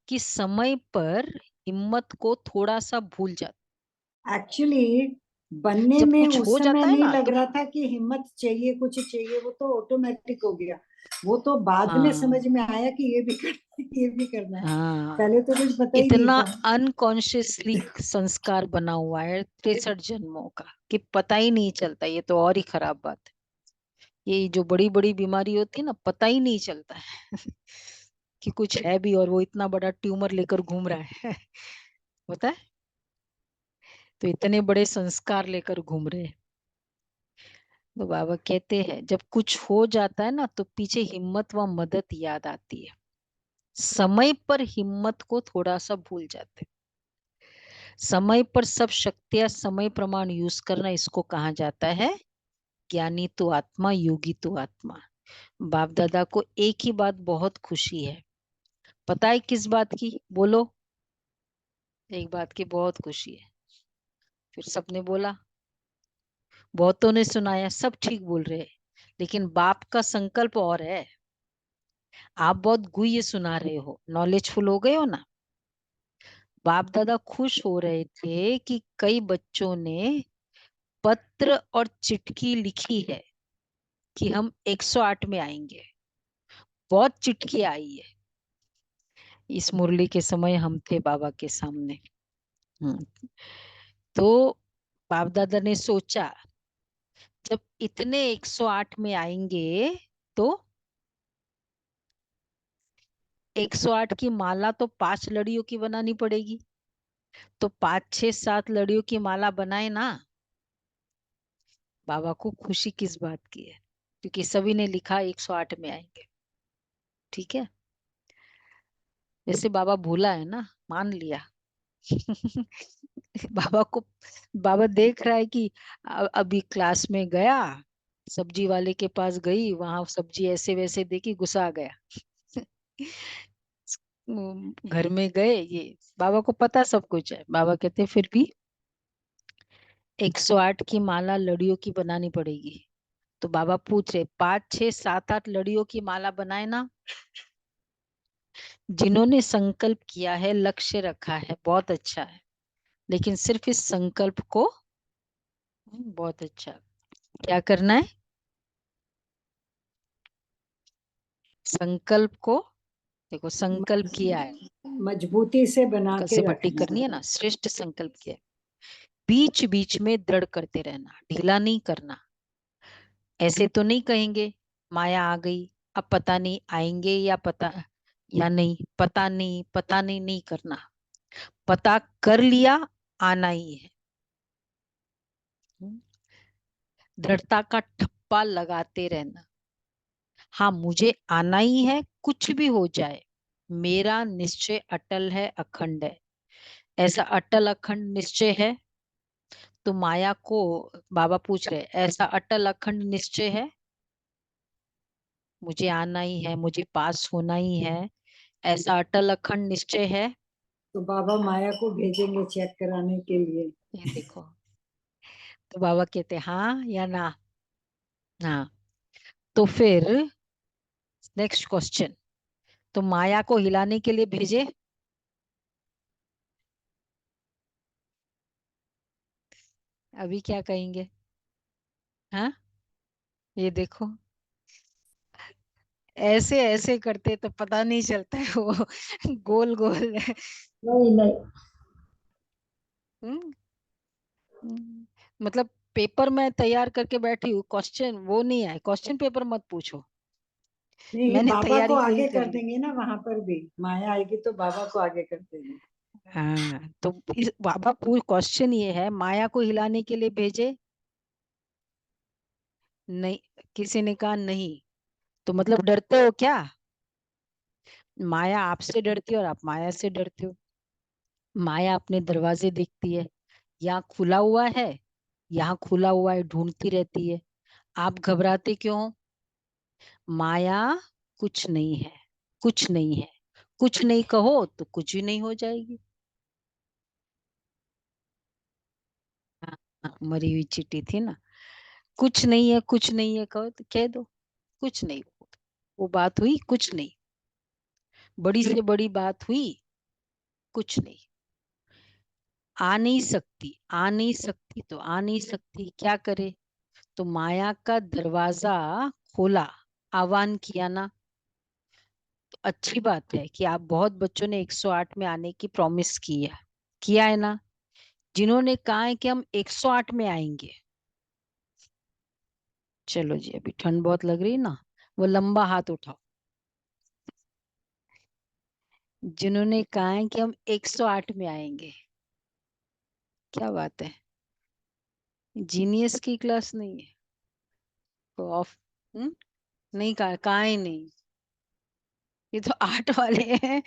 कि समय पर हिम्मत को थोड़ा सा भूल जाते। एक्चुअली बनने जब में कुछ उस हो समय जाता है नहीं ना लग तो रहा था कि हिम्मत चाहिए, कुछ चाहिए, वो तो ऑटोमेटिक हो गया। वो तो बाद में हाँ, समझ में आया कि ये भी करना है, ये भी करना है। हाँ, पहले तो कुछ पता ही नहीं इतना था। अनकॉन्शियसली संस्कार बना हुआ है 63 जन्मों का कि पता ही नहीं चलता। ये तो और ही खराब बात है। ये जो बड़ी बड़ी बीमारी होती है ना, पता ही नहीं चलता है कि कुछ है भी, और वो इतना बड़ा ट्यूमर लेकर घूम रहा है होता है। तो इतने बड़े संस्कार लेकर घूम रहे हैं। तो बाबा कहते हैं जब कुछ हो जाता है ना तो पीछे हिम्मत व मदद याद आती है। समय पर हिम्मत को थोड़ा सा भूल जाते हैं। समय पर सब शक्तियां समय प्रमाण यूज करना, इसको कहा जाता है ज्ञानी तो आत्मा, योगी तो आत्मा। बाप दादा को एक ही बात बहुत खुशी है, पता है किस बात की? बोलो। एक बात की बहुत खुशी है। फिर सबने बोला, बहुतों ने सुनाया, सब ठीक बोल रहे हैं, लेकिन बाप का संकल्प और है। आप बहुत गुह्य सुना रहे हो, नॉलेजफुल हो गए हो ना। बाप दादा खुश हो रहे थे कि कई बच्चों ने पत्र और चिट्ठी लिखी है कि हम 108 में आएंगे। बहुत चिट्ठी आई है। इस मुरली के समय हम थे बाबा के सामने। हम्म। तो बाप दादा ने सोचा जब इतने 108 में आएंगे तो 108 की माला तो 5 लड़ियों की बनानी पड़ेगी। तो 5 6 7 लड़ियों की माला बनाए ना। बाबा को खुशी किस बात की है? क्योंकि सभी ने लिखा 108 में आएंगे। ठीक है। जैसे बाबा भूला है ना, मान लिया बाबा को, बाबा देख रहा है कि अभी क्लास में गया, सब्जी वाले के पास गई, वहां सब्जी ऐसे वैसे देखी, गुस्सा आ गया घर में गए, ये बाबा को पता सब कुछ है। बाबा कहते फिर भी 108 की माला लड़ियों की बनानी पड़ेगी। तो बाबा पूछ रहे 5 6 7 8 लड़ियों की माला बनाए ना। जिन्होंने संकल्प किया है, लक्ष्य रखा है, बहुत अच्छा है, लेकिन सिर्फ इस संकल्प को, बहुत अच्छा, क्या करना है? संकल्प को, देखो संकल्प किया है, मजबूती से बना के कसे बट्टी रखना करनी है। है ना, श्रेष्ठ संकल्प किया है। बीच बीच में दृढ़ करते रहना, ढीला नहीं करना। ऐसे तो नहीं कहेंगे माया आ गई, अब पता नहीं आएंगे या पता या नहीं, पता नहीं, पता नहीं, नहीं करना। पता कर लिया, आना ही है। दृढ़ता का ठप्पा लगाते रहना। हाँ, मुझे आना ही है, कुछ भी हो जाए। मेरा निश्चय अटल है, अखंड है। ऐसा अटल अखंड निश्चय है तो माया को, बाबा पूछ रहे ऐसा अटल अखंड निश्चय है, मुझे आना ही है, मुझे पास होना ही है, ऐसा अटल अखंड निश्चय है। तो बाबा माया को भेजेंगे चेक कराने के लिए। ये देखो, तो बाबा कहते हाँ या ना? हाँ। तो फिर नेक्स्ट क्वेश्चन, तो माया को हिलाने के लिए भेजे, अभी क्या कहेंगे? हाँ, ये देखो, ऐसे ऐसे करते तो पता नहीं चलता है वो गोल गोल। नहीं नहीं, हम्म, मतलब पेपर में तैयार करके बैठी हूँ, क्वेश्चन वो नहीं आए, क्वेश्चन पेपर मत पूछो, नहीं मैंने बाबा को तैयारी पूरी आगे कर कर ली। देंगे ना, वहां पर भी माया आएगी तो बाबा को आगे कर देंगे। हाँ, तो इस बाबा पूछ क्वेश्चन ये है, माया को हिलाने के लिए भेजे, नहीं, किसी ने कहा नहीं, तो मतलब डरते हो क्या? माया आपसे डरती है और आप माया से डरते हो। माया अपने दरवाजे देखती है, यहाँ खुला हुआ है, यहाँ खुला हुआ है, ढूंढती रहती है। आप घबराते क्यों हो? माया कुछ नहीं है, कुछ नहीं है, कुछ नहीं कहो तो कुछ भी नहीं हो जाएगी। हाँ, हाँ, मरी हुई चिट्ठी थी ना, कुछ नहीं है, कुछ नहीं है कहो तो कह दो, कुछ नहीं। वो बात हुई, कुछ नहीं, बड़ी से बड़ी बात हुई, कुछ नहीं। आ नहीं सकती, आ नहीं सकती तो आ नहीं सकती, क्या करे? तो माया का दरवाजा खोला, आह्वान किया ना। तो अच्छी बात है कि आप बहुत बच्चों ने 108 में आने की प्रॉमिस की है, किया है ना। जिन्होंने कहा है कि हम 108 में आएंगे, चलो जी, अभी ठंड बहुत लग रही है ना, वो लंबा हाथ उठाओ। जिन्होंने कहा है कि हम 108 में आएंगे, क्या बात है, जीनियस की क्लास नहीं है? तो ऑफ, नहीं कहा, कहा ही नहीं, ये तो 8 वाले हैं।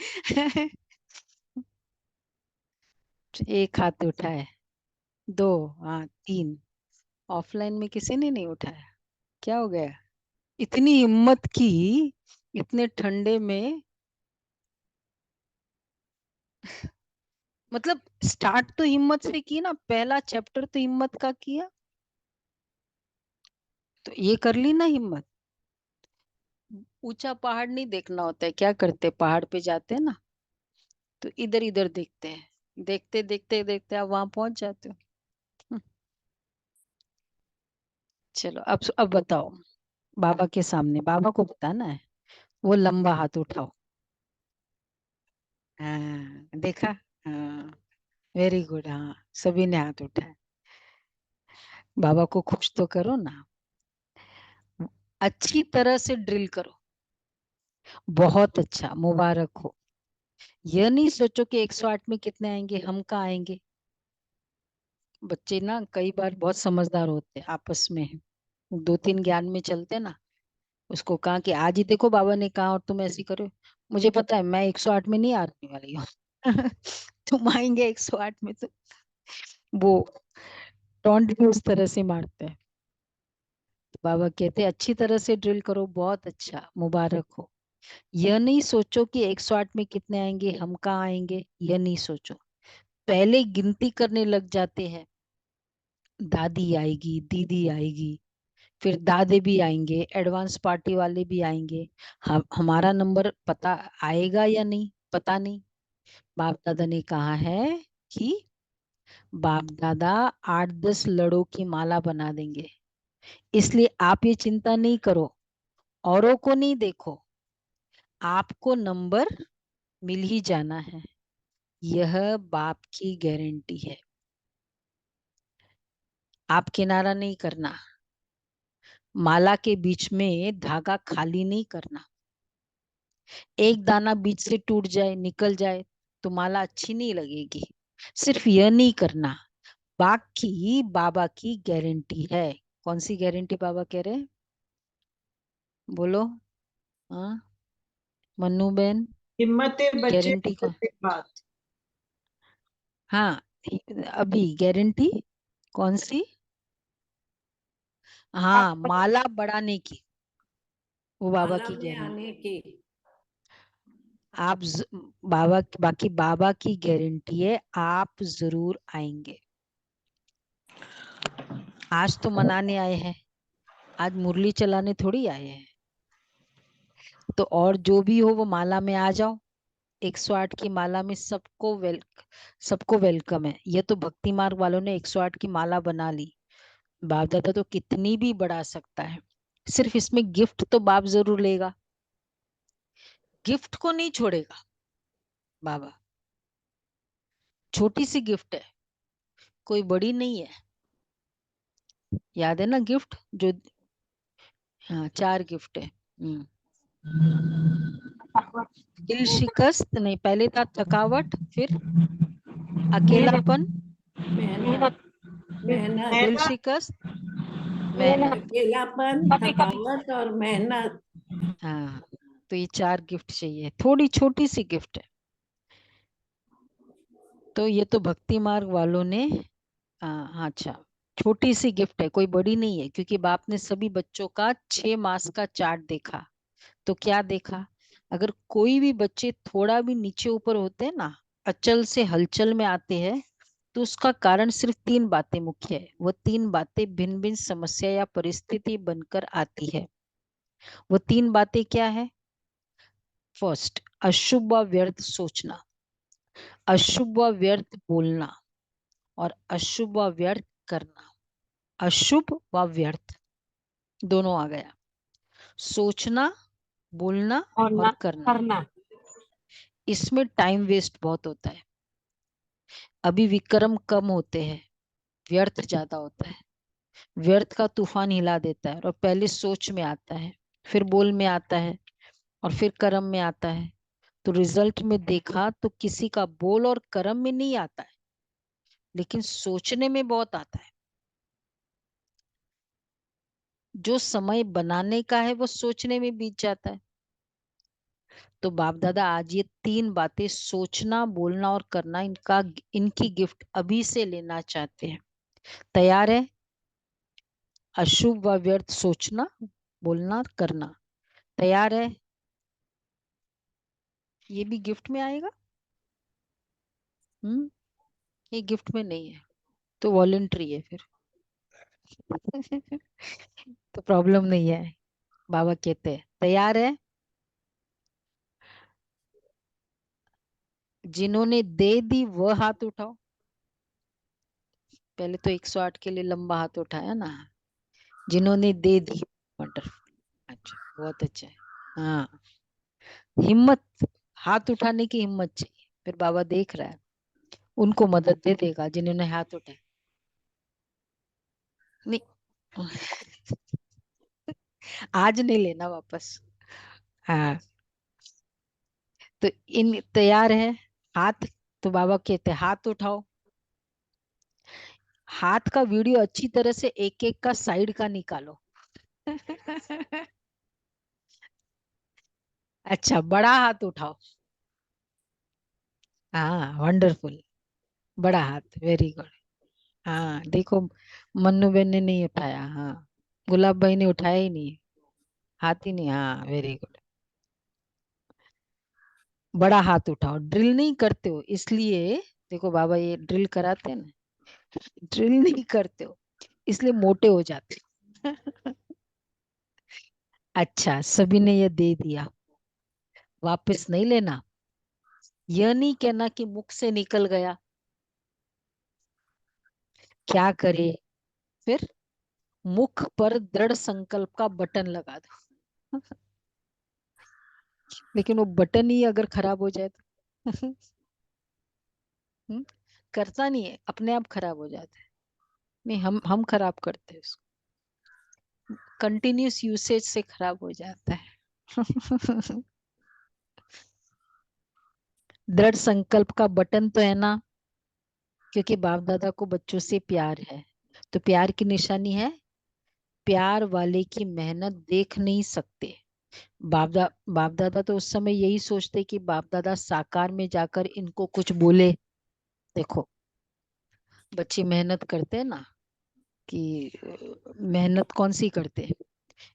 एक हाथ उठा है, दो, हाँ, तीन, ऑफलाइन में किसी ने नहीं उठाया, क्या हो गया? इतनी हिम्मत की, इतने ठंडे में, मतलब स्टार्ट तो हिम्मत से की ना, पहला चैप्टर तो हिम्मत का किया, तो ये कर ली ना हिम्मत। ऊंचा पहाड़ नहीं देखना होता है, क्या करते, पहाड़ पे जाते हैं ना, तो इधर इधर देखते हैं, देखते देखते देखते आप वहां पहुंच जाते हो। हम्म, चलो अब बताओ, बाबा के सामने बाबा को बताना है, वो लंबा हाथ उठाओ। हाँ, देखा, हाँ, वेरी गुड, हाँ, सभी ने हाथ उठाया। बाबा को खुश तो करो ना, अच्छी तरह से ड्रिल करो, बहुत अच्छा, मुबारक हो। यह नहीं सोचो कि 108 में कितने आएंगे, हम कहाँ आएंगे। बच्चे ना कई बार बहुत समझदार होते हैं, आपस में दो तीन ज्ञान में चलते ना। उसको कहा कि आज ही देखो बाबा ने कहा और तुम ऐसी करो, मुझे पता है मैं 108 में नहीं आने वाली हूँ। तुम आएंगे 108 में, तो वो टोंट भी उस तरह से मारते हैं। तो बाबा कहते हैं अच्छी तरह से ड्रिल करो, बहुत अच्छा, मुबारक हो। यह नहीं सोचो कि 108 में कितने आएंगे, हम कहाँ आएंगे, यह नहीं सोचो। पहले गिनती करने लग जाते हैं, दादी आएगी, दीदी आएगी, फिर दादे भी आएंगे, एडवांस पार्टी वाले भी आएंगे। हम हमारा नंबर पता आएगा या नहीं, पता नहीं। बाप दादा ने कहा है कि बाप दादा 8-10 लड़ों की माला बना देंगे, इसलिए आप ये चिंता नहीं करो, औरों को नहीं देखो, आपको नंबर मिल ही जाना है, यह बाप की गारंटी है। आप किनारा नहीं करना, माला के बीच में धागा खाली नहीं करना। एक दाना बीच से टूट जाए, निकल जाए, तो माला अच्छी नहीं लगेगी। सिर्फ यह नहीं करना, बाकी बाबा की गारंटी है। कौन सी गारंटी बाबा कह रहे हैं, बोलो, हाँ, मन्नू बहन, हिम्मत बच्चे गारंटी कौन? बात। हाँ, अभी गारंटी कौन सी? हाँ, माला बढ़ाने की, वो बाबा माला की में गारंटी। आने की। आप बाबा, बाकी बाबा की गारंटी है, आप जरूर आएंगे। आज तो मनाने आए हैं, आज मुरली चलाने थोड़ी आए हैं। तो और जो भी हो वो माला में आ जाओ। 108 की माला में सबको वेलकम है। ये तो भक्ति मार्ग वालों ने 108 की माला बना ली। बाप दादा तो कितनी भी बढ़ा सकता है, सिर्फ इसमें गिफ्ट तो बाप जरूर लेगा। गिफ्ट को नहीं छोड़ेगा बाबा। छोटी सी गिफ्ट है, कोई बड़ी नहीं है। याद है ना गिफ्ट जो? हाँ, 4 गिफ्ट है। दिल शिकस्त नहीं, पहले था थकावट, फिर अकेलापन, मेहनत, मेहनत, दिल शिकस्त, मेहनत। अकेलापन, थकावट और मेहनत। हाँ, तो ये 4 गिफ्ट चाहिए, थोड़ी छोटी सी गिफ्ट है। तो ये तो भक्ति मार्ग वालों ने हाँ, अच्छा, छोटी सी गिफ्ट है, कोई बड़ी नहीं है, क्योंकि बाप ने सभी बच्चों का 6 मास का चार्ट देखा। तो क्या देखा? अगर कोई भी बच्चे थोड़ा भी नीचे ऊपर होते हैं ना, अचल से हलचल में आते हैं, तो उसका कारण सिर्फ 3 बातें मुख्य है। वो 3 बातें भिन्न भिन्न समस्या या परिस्थिति बनकर आती है। वो 3 बातें क्या है? फर्स्ट, अशुभ व व्यर्थ सोचना, अशुभ व व्यर्थ बोलना, और अशुभ व व्यर्थ करना। अशुभ व व्यर्थ दोनों आ गया। सोचना, बोलना और करना। इसमें टाइम वेस्ट बहुत होता है। अभी विक्रम कम होते हैं, व्यर्थ ज्यादा होता है। व्यर्थ का तूफान हिला देता है, और पहले सोच में आता है, फिर बोल में आता है, और फिर कर्म में आता है। तो रिजल्ट में देखा तो किसी का बोल और कर्म में नहीं आता है, लेकिन सोचने में बहुत आता है। जो समय बनाने का है वो सोचने में बीत जाता है। तो बाप दादा आज ये 3 बातें, सोचना, बोलना और करना, इनकी गिफ्ट अभी से लेना चाहते हैं। तैयार है? अशुभ व व्यर्थ सोचना, बोलना, करना। तैयार है? ये भी गिफ्ट में आएगा। ये गिफ्ट में नहीं है, तो वॉलेंट्री है फिर। तो प्रॉब्लम नहीं है। बाबा कहते हैं तैयार है? जिन्होंने दे दी वह हाथ उठाओ। पहले तो 108 के लिए लंबा हाथ उठाया ना। जिन्होंने दे दी, वंडरफुल, अच्छा, बहुत अच्छा है। हाँ, हिम्मत, हाथ उठाने की हिम्मत चाहिए, फिर बाबा देख रहा है, उनको मदद दे देगा जिन्होंने हाथ उठाए। नहीं, आज नहीं लेना वापस। हाँ, तो इन तैयार है? हाथ, तो बाबा कहते हैं हाथ उठाओ। हाथ का वीडियो अच्छी तरह से एक एक का साइड का निकालो। अच्छा, बड़ा हाथ उठाओ। हाँ, वंडरफुल, बड़ा हाथ, वेरी गुड। हाँ, देखो, मन्नू बेन ने नहीं उठाया, हाँ, गुलाब भाई ने उठाया ही नहीं, हाथ ही नहीं। हाँ, वेरी गुड, बड़ा हाथ उठाओ। ड्रिल नहीं करते हो इसलिए, देखो बाबा ये ड्रिल कराते हैं ना, ड्रिल नहीं करते हो इसलिए मोटे हो जाते हो। अच्छा, सभी ने ये दे दिया, वापस नहीं लेना। यह नहीं कहना कि मुख से निकल गया, क्या करे फिर? मुख पर दृढ़ संकल्प का बटन लगा दो। लेकिन वो बटन ही अगर खराब हो जाए तो हम्म, करता नहीं है, अपने आप खराब हो जाता है। नहीं, हम खराब करते हैं उसको, कंटिन्यूस यूसेज से खराब हो जाता है। दृढ़ संकल्प का बटन तो है ना, क्योंकि बाप दादा को बच्चों से प्यार है। तो प्यार की निशानी है, प्यार वाले की मेहनत देख नहीं सकते। बाप दादा तो उस समय यही सोचते कि बाप दादा साकार में जाकर इनको कुछ बोले। देखो, बच्चे मेहनत करते हैं ना, कि मेहनत कौन सी करते हैं?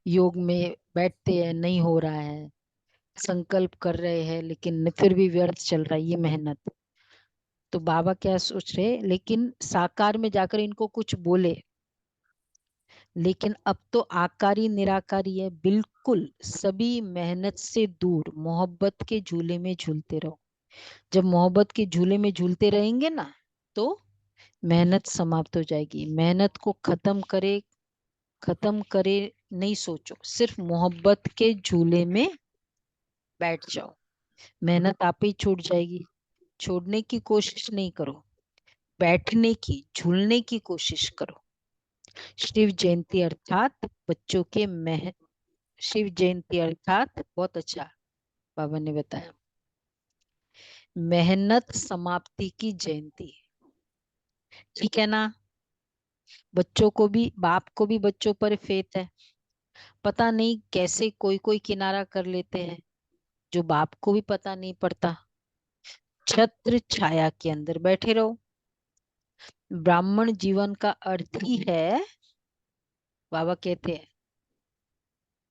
योग में बैठते हैं, नहीं हो रहा है, संकल्प कर रहे हैं लेकिन फिर भी व्यर्थ चल रहा है, ये मेहनत। तो बाबा क्या सोच रहे हैं, लेकिन साकार में जाकर इनको कुछ बोले, लेकिन अब तो आकारी निराकारी है, बिल्कुल सभी मेहनत से दूर मोहब्बत के झूले में झूलते रहो। जब मोहब्बत के झूले में झूलते रहेंगे ना, तो मेहनत समाप्त हो जाएगी। मेहनत को खत्म करे नहीं सोचो, सिर्फ मोहब्बत के झूले में बैठ जाओ। मेहनत आप ही छूट जाएगी। छोड़ने की कोशिश नहीं करो, बैठने की, झूलने की कोशिश करो। शिव जयंती अर्थात बच्चों के शिव जयंती अर्थात, बहुत अच्छा बाबा ने बताया, मेहनत समाप्ति की जयंती। ठीक है ना। बच्चों को भी, बाप को भी बच्चों पर फेथ है। पता नहीं कैसे कोई कोई किनारा कर लेते हैं, जो बाप को भी पता नहीं पड़ता। छत्र छाया के अंदर बैठे रहो। ब्राह्मण जीवन का अर्थ ही है, बाबा कहते हैं,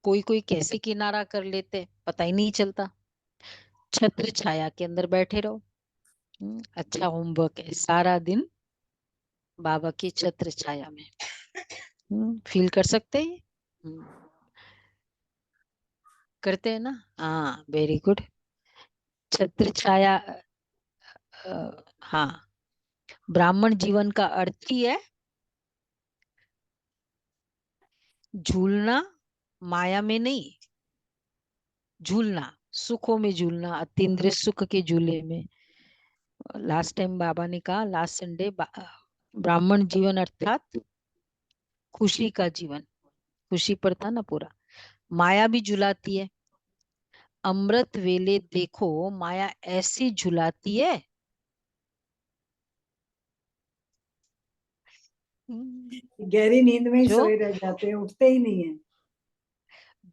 कोई कोई कैसे किनारा कर लेते पता ही नहीं चलता। छत्र छाया के अंदर बैठे रहो। अच्छा होमवर्क है, सारा दिन बाबा की छत्र छाया में फील कर सकते हैं। करते हैं ना। हाँ, वेरी गुड। छत्र छाया, हाँ, ब्राह्मण जीवन का अर्थ ही है झूलना, माया में नहीं, झूलना, सुखों में झूलना, अतीन्द्रिय सुख के झूले में। लास्ट टाइम बाबा ने कहा, लास्ट संडे, ब्राह्मण जीवन अर्थात खुशी का जीवन, खुशी पर था ना पूरा। माया भी झुलाती है। अमृत वेले देखो माया ऐसी झुलाती है। गहरी नींद में ही जो सोए रह जाते हैं, उठते ही नहीं है।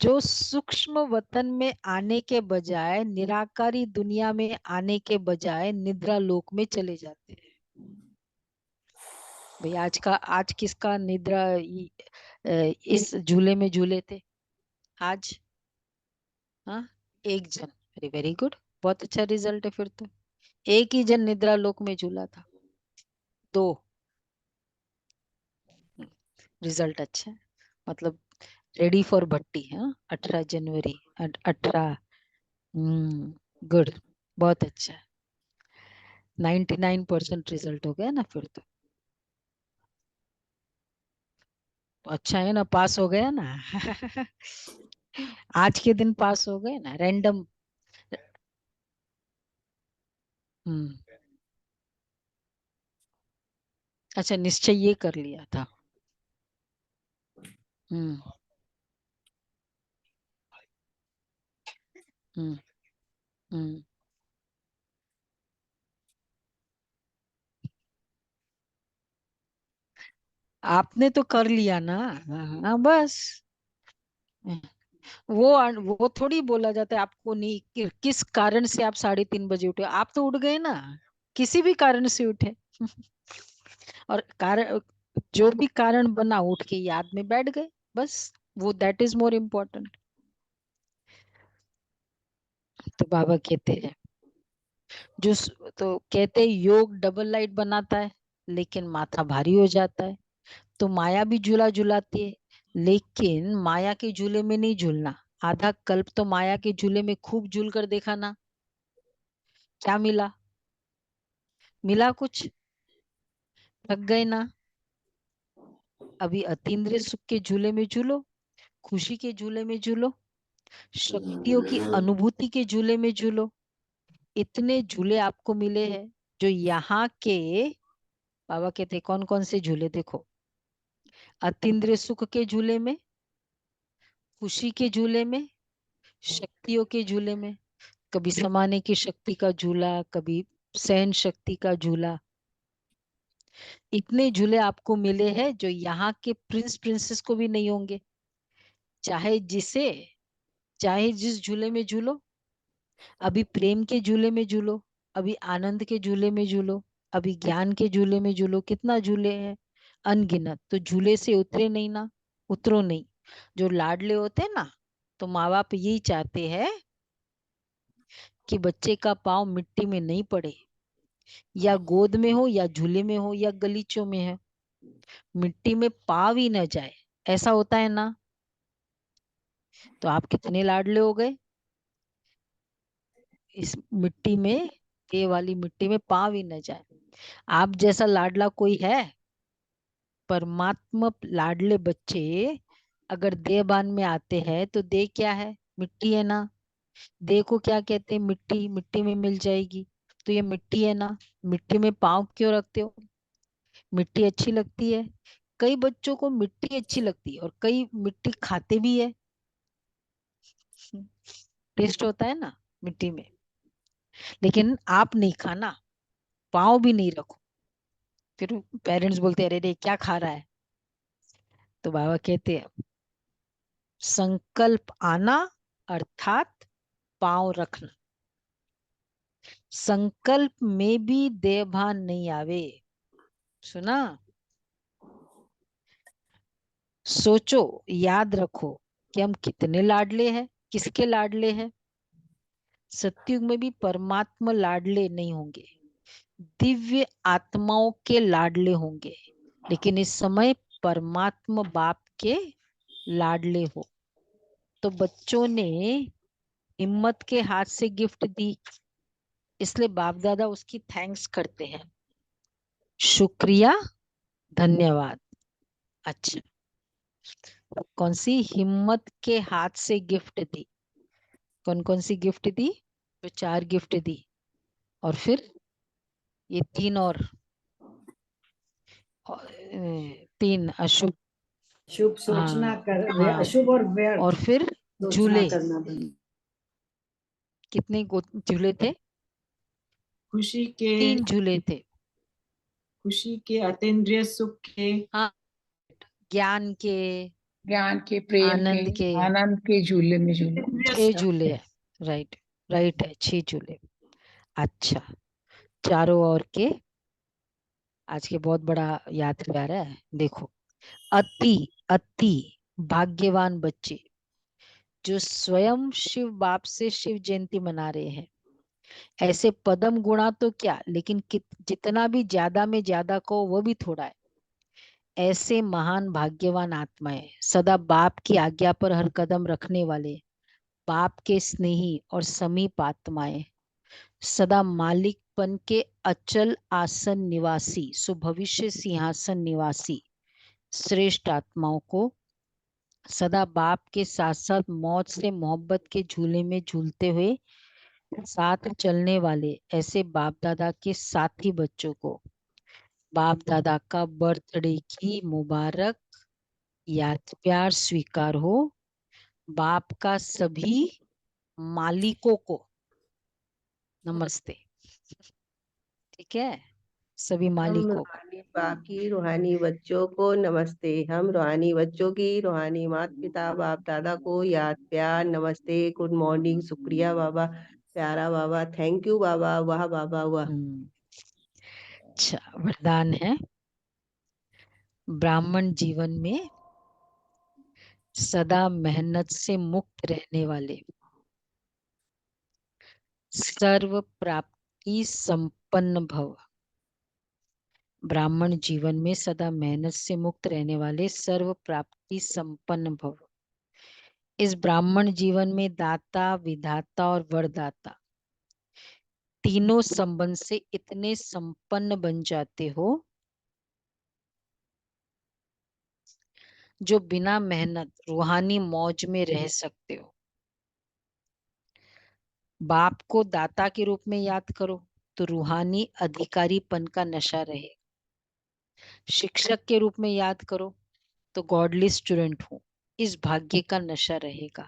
जो सूक्ष्म वतन में आने के बजाय, निराकारी दुनिया में आने के बजाय निद्रा लोक में चले जाते हैं। भाई आज किसका निद्रा इस झूले में झूले थे आज? हाँ, एक जन। वेरी वेरी गुड, बहुत अच्छा रिजल्ट है फिर तो। एक ही जन निद्रा लोक में झूला था, दो। रिजल्ट अच्छा है, मतलब रेडी फॉर भट्टी। हाँ, 18 जनवरी, 18। गुड, बहुत अच्छा। 99% रिजल्ट हो गया ना फिर तो। अच्छा है ना, पास हो गया ना। आज के दिन पास हो गए ना, रैंडम। हम्म। अच्छा, निश्चय ये कर लिया था। हम्म। हम्म। हम्म। आपने तो कर लिया ना। हाँ, बस। वो थोड़ी बोला जाता है आपको नहीं किस कारण से आप 3:30 बजे उठे। आप तो उठ गए ना, किसी भी कारण से उठे। और कारण, जो भी कारण बना, उठ के याद में बैठ गए, बस। वो दैट इज मोर इम्पोर्टेंट। तो बाबा कहते हैं, तो कहते हैं योग डबल लाइट बनाता है, लेकिन माथा भारी हो जाता है। तो माया भी झूला झुलाती है, लेकिन माया के झूले में नहीं झूलना। आधा कल्प तो माया के झूले में खूब झूल कर देखा ना, क्या मिला? मिला कुछ? थक गए ना। अभी अतीन्द्रिय सुख के झूले में झूलो, खुशी के झूले में झूलो, शक्तियों की अनुभूति के झूले में झूलो। इतने झूले आपको मिले हैं, जो यहाँ के बाबा कहते हैं, कौन कौन से झूले देखो। अतीन्द्रिय सुख के झूले में, खुशी के झूले में, शक्तियों के झूले में। कभी समाने की शक्ति का झूला, कभी सहन शक्ति का झूला। इतने झूले आपको मिले हैं, जो यहाँ के प्रिंस प्रिंसेस को भी नहीं होंगे। चाहे जिस झूले में झूलो, अभी प्रेम के झूले में झूलो, अभी आनंद के झूले में झूलो, अभी ज्ञान के झूले में झूलो। कितना झूले हैं, अनगिनत। तो झूले से उतरे नहीं ना, उतरो नहीं। जो लाडले होते हैं ना, तो माँ बाप यही चाहते हैं कि बच्चे का पाँव मिट्टी में नहीं पड़े, या गोद में हो, या झूले में हो, या गलीचों में है, मिट्टी में पाव ही न जाए, ऐसा होता है ना? तो आप कितने लाडले हो गए इस मिट्टी में, ये वाली मिट्टी में पाँव ही न जाए। आप जैसा लाडला कोई है? परमात्मा लाडले बच्चे अगर देहबान में आते हैं तो देह क्या है? मिट्टी है ना। देह को क्या कहते हैं? मिट्टी। मिट्टी में मिल जाएगी, तो ये मिट्टी है ना। मिट्टी में पाँव क्यों रखते हो? मिट्टी अच्छी लगती है। कई बच्चों को मिट्टी अच्छी लगती है और कई मिट्टी खाते भी है। टेस्ट होता है ना मिट्टी में। लेकिन आप नहीं खाना, पाँव भी नहीं रखो। फिर पेरेंट्स बोलते हैं अरे रे क्या खा रहा है? तो बाबा कहते हैं संकल्प आना अर्थात पांव रखना। संकल्प में भी देहभान नहीं आवे। सुना? सोचो, याद रखो कि हम कितने लाडले हैं, किसके लाडले हैं। सतयुग में भी परमात्मा लाडले नहीं होंगे, दिव्य आत्माओं के लाडले होंगे। लेकिन इस समय परमात्मा बाप के लाडले हो। तो बच्चों ने हिम्मत के हाथ से गिफ्ट दी, इसलिए बाप दादा उसकी थैंक्स करते हैं। शुक्रिया, धन्यवाद। अच्छा, कौन सी? हिम्मत के हाथ से गिफ्ट दी। कौन कौन सी गिफ्ट दी? जो 4 गिफ्ट दी। और फिर ये 3 और 3 अशुभ। शुभ सोचना हाँ कर, हाँ। अशुभ और व्यर्थ और फिर सोचना झूले। करना बंद। कितने झूले थे? खुशी के 3 झूले थे। खुशी के, अतीन्द्रिय सुख के, हाँ, ज्ञान के, ज्ञान के, प्रेम के, आनंद के, आनंद के झूले में झूले। अतीन्द्रिय 6 सुख। झूले है। राइट, राइट है, 6 झूले। अच्छा, चारों ओर के आज के बहुत बड़ा यात्री आ रहा है। देखो, अति अति भाग्यवान बच्चे जो स्वयं शिव बाप से शिव जयंती मना रहे हैं। ऐसे पदम गुणा तो क्या, लेकिन जितना भी ज्यादा में ज्यादा को वो भी थोड़ा है। ऐसे महान भाग्यवान आत्माएं, सदा बाप की आज्ञा पर हर कदम रखने वाले, बाप के स्नेही और समीप आत्माएं, सदा मालिकपन के अचल आसन निवासी, सुभविष्य सिंहासन निवासी श्रेष्ठ आत्माओं को, सदा बाप के साथ साथ मौत से मोहब्बत के झूले में झूलते हुए साथ चलने वाले ऐसे बाप दादा के साथी बच्चों को बाप दादा का बर्थडे की मुबारक याद प्यार स्वीकार हो। बाप का सभी मालिकों को नमस्ते। ठीक है, सभी हम मालिकों को। रूहानी बाकी रूहानी बच्चों को नमस्ते। हम रूहानी बच्चों की रूहानी माता पिता बाप दादा को याद प्यार नमस्ते, गुड मॉर्निंग, शुक्रिया बाबा, प्यारा बाबा, थैंक यू बाबा, वाह बाबा वाह। अच्छा, वरदान है ब्राह्मण जीवन में सदा मेहनत से मुक्त रहने वाले, सर्व प्राप्ति संपन्न भव। ब्राह्मण जीवन में सदा मेहनत से मुक्त रहने वाले, सर्व प्राप्ति संपन्न भव। इस ब्राह्मण जीवन में दाता, विधाता और वरदाता तीनों संबंध से इतने संपन्न बन जाते हो जो बिना मेहनत रूहानी मौज में रह सकते हो। बाप को दाता के रूप में याद करो तो रूहानी अधिकारीपन का नशा रहे। शिक्षक के रूप में याद करो तो गॉडली स्टूडेंट हूँ, इस भाग्य का नशा रहेगा।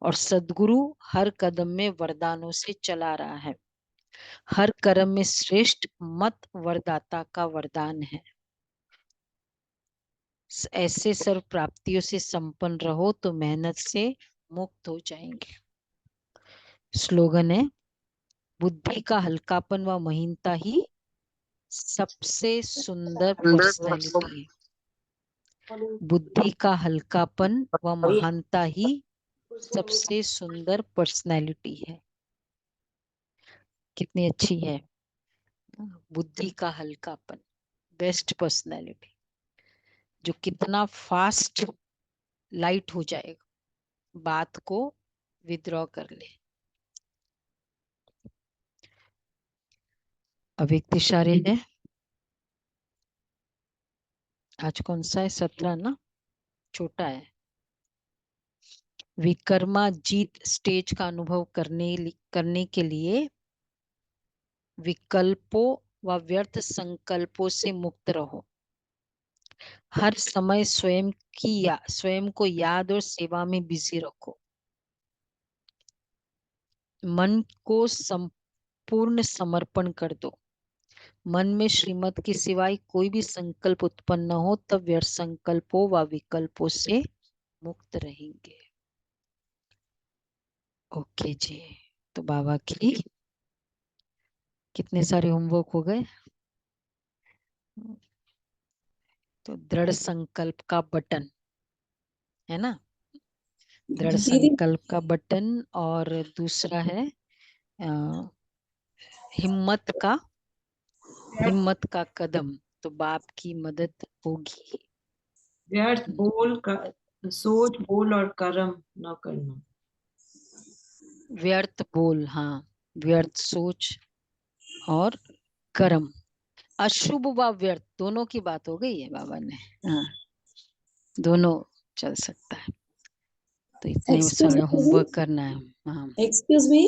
और सदगुरु हर कदम में वरदानों से चला रहा है। हर कर्म में श्रेष्ठ मत वरदाता का वरदान है। ऐसे सर्व प्राप्तियों से संपन्न रहो तो मेहनत से मुक्त हो जाएंगे। स्लोगन है बुद्धि का हल्कापन व महीनता ही सबसे सुंदर पर्सनैलिटी है। बुद्धि का हल्कापन व महानता ही सबसे सुंदर पर्सनैलिटी है। कितनी अच्छी है बुद्धि का हल्कापन, बेस्ट पर्सनैलिटी। जो कितना फास्ट लाइट हो जाएगा, बात को विद्रॉ कर ले। अव्यक्त इशारे है, आज कौन सा है? 17 ना, छोटा है। विकर्माजीत स्टेज का अनुभव करने के लिए विकल्पों व व्यर्थ संकल्पों से मुक्त रहो। हर समय स्वयं को याद और सेवा में बिजी रखो। मन को संपूर्ण समर्पण कर दो। मन में श्रीमत के सिवाय कोई भी संकल्प उत्पन्न न हो, तब व्यर्थ संकल्पों व विकल्पों से मुक्त रहेंगे। ओके जी, तो बाबा की कितने सारे होमवर्क हो गए? तो दृढ़ संकल्प का बटन है ना, दृढ़ संकल्प का बटन, और दूसरा है हिम्मत का कदम। तो बाप की मदद होगी। व्यर्थ बोल सोच बोल और कर्म न करना। व्यर्थ बोल, हाँ, व्यर्थ सोच और कर्म, अशुभ व व्यर्थ दोनों की बात हो गई है बाबा ने। हाँ, दोनों चल सकता है। तो इतने सारा होमवर्क करना है। हाँ, Excuse me.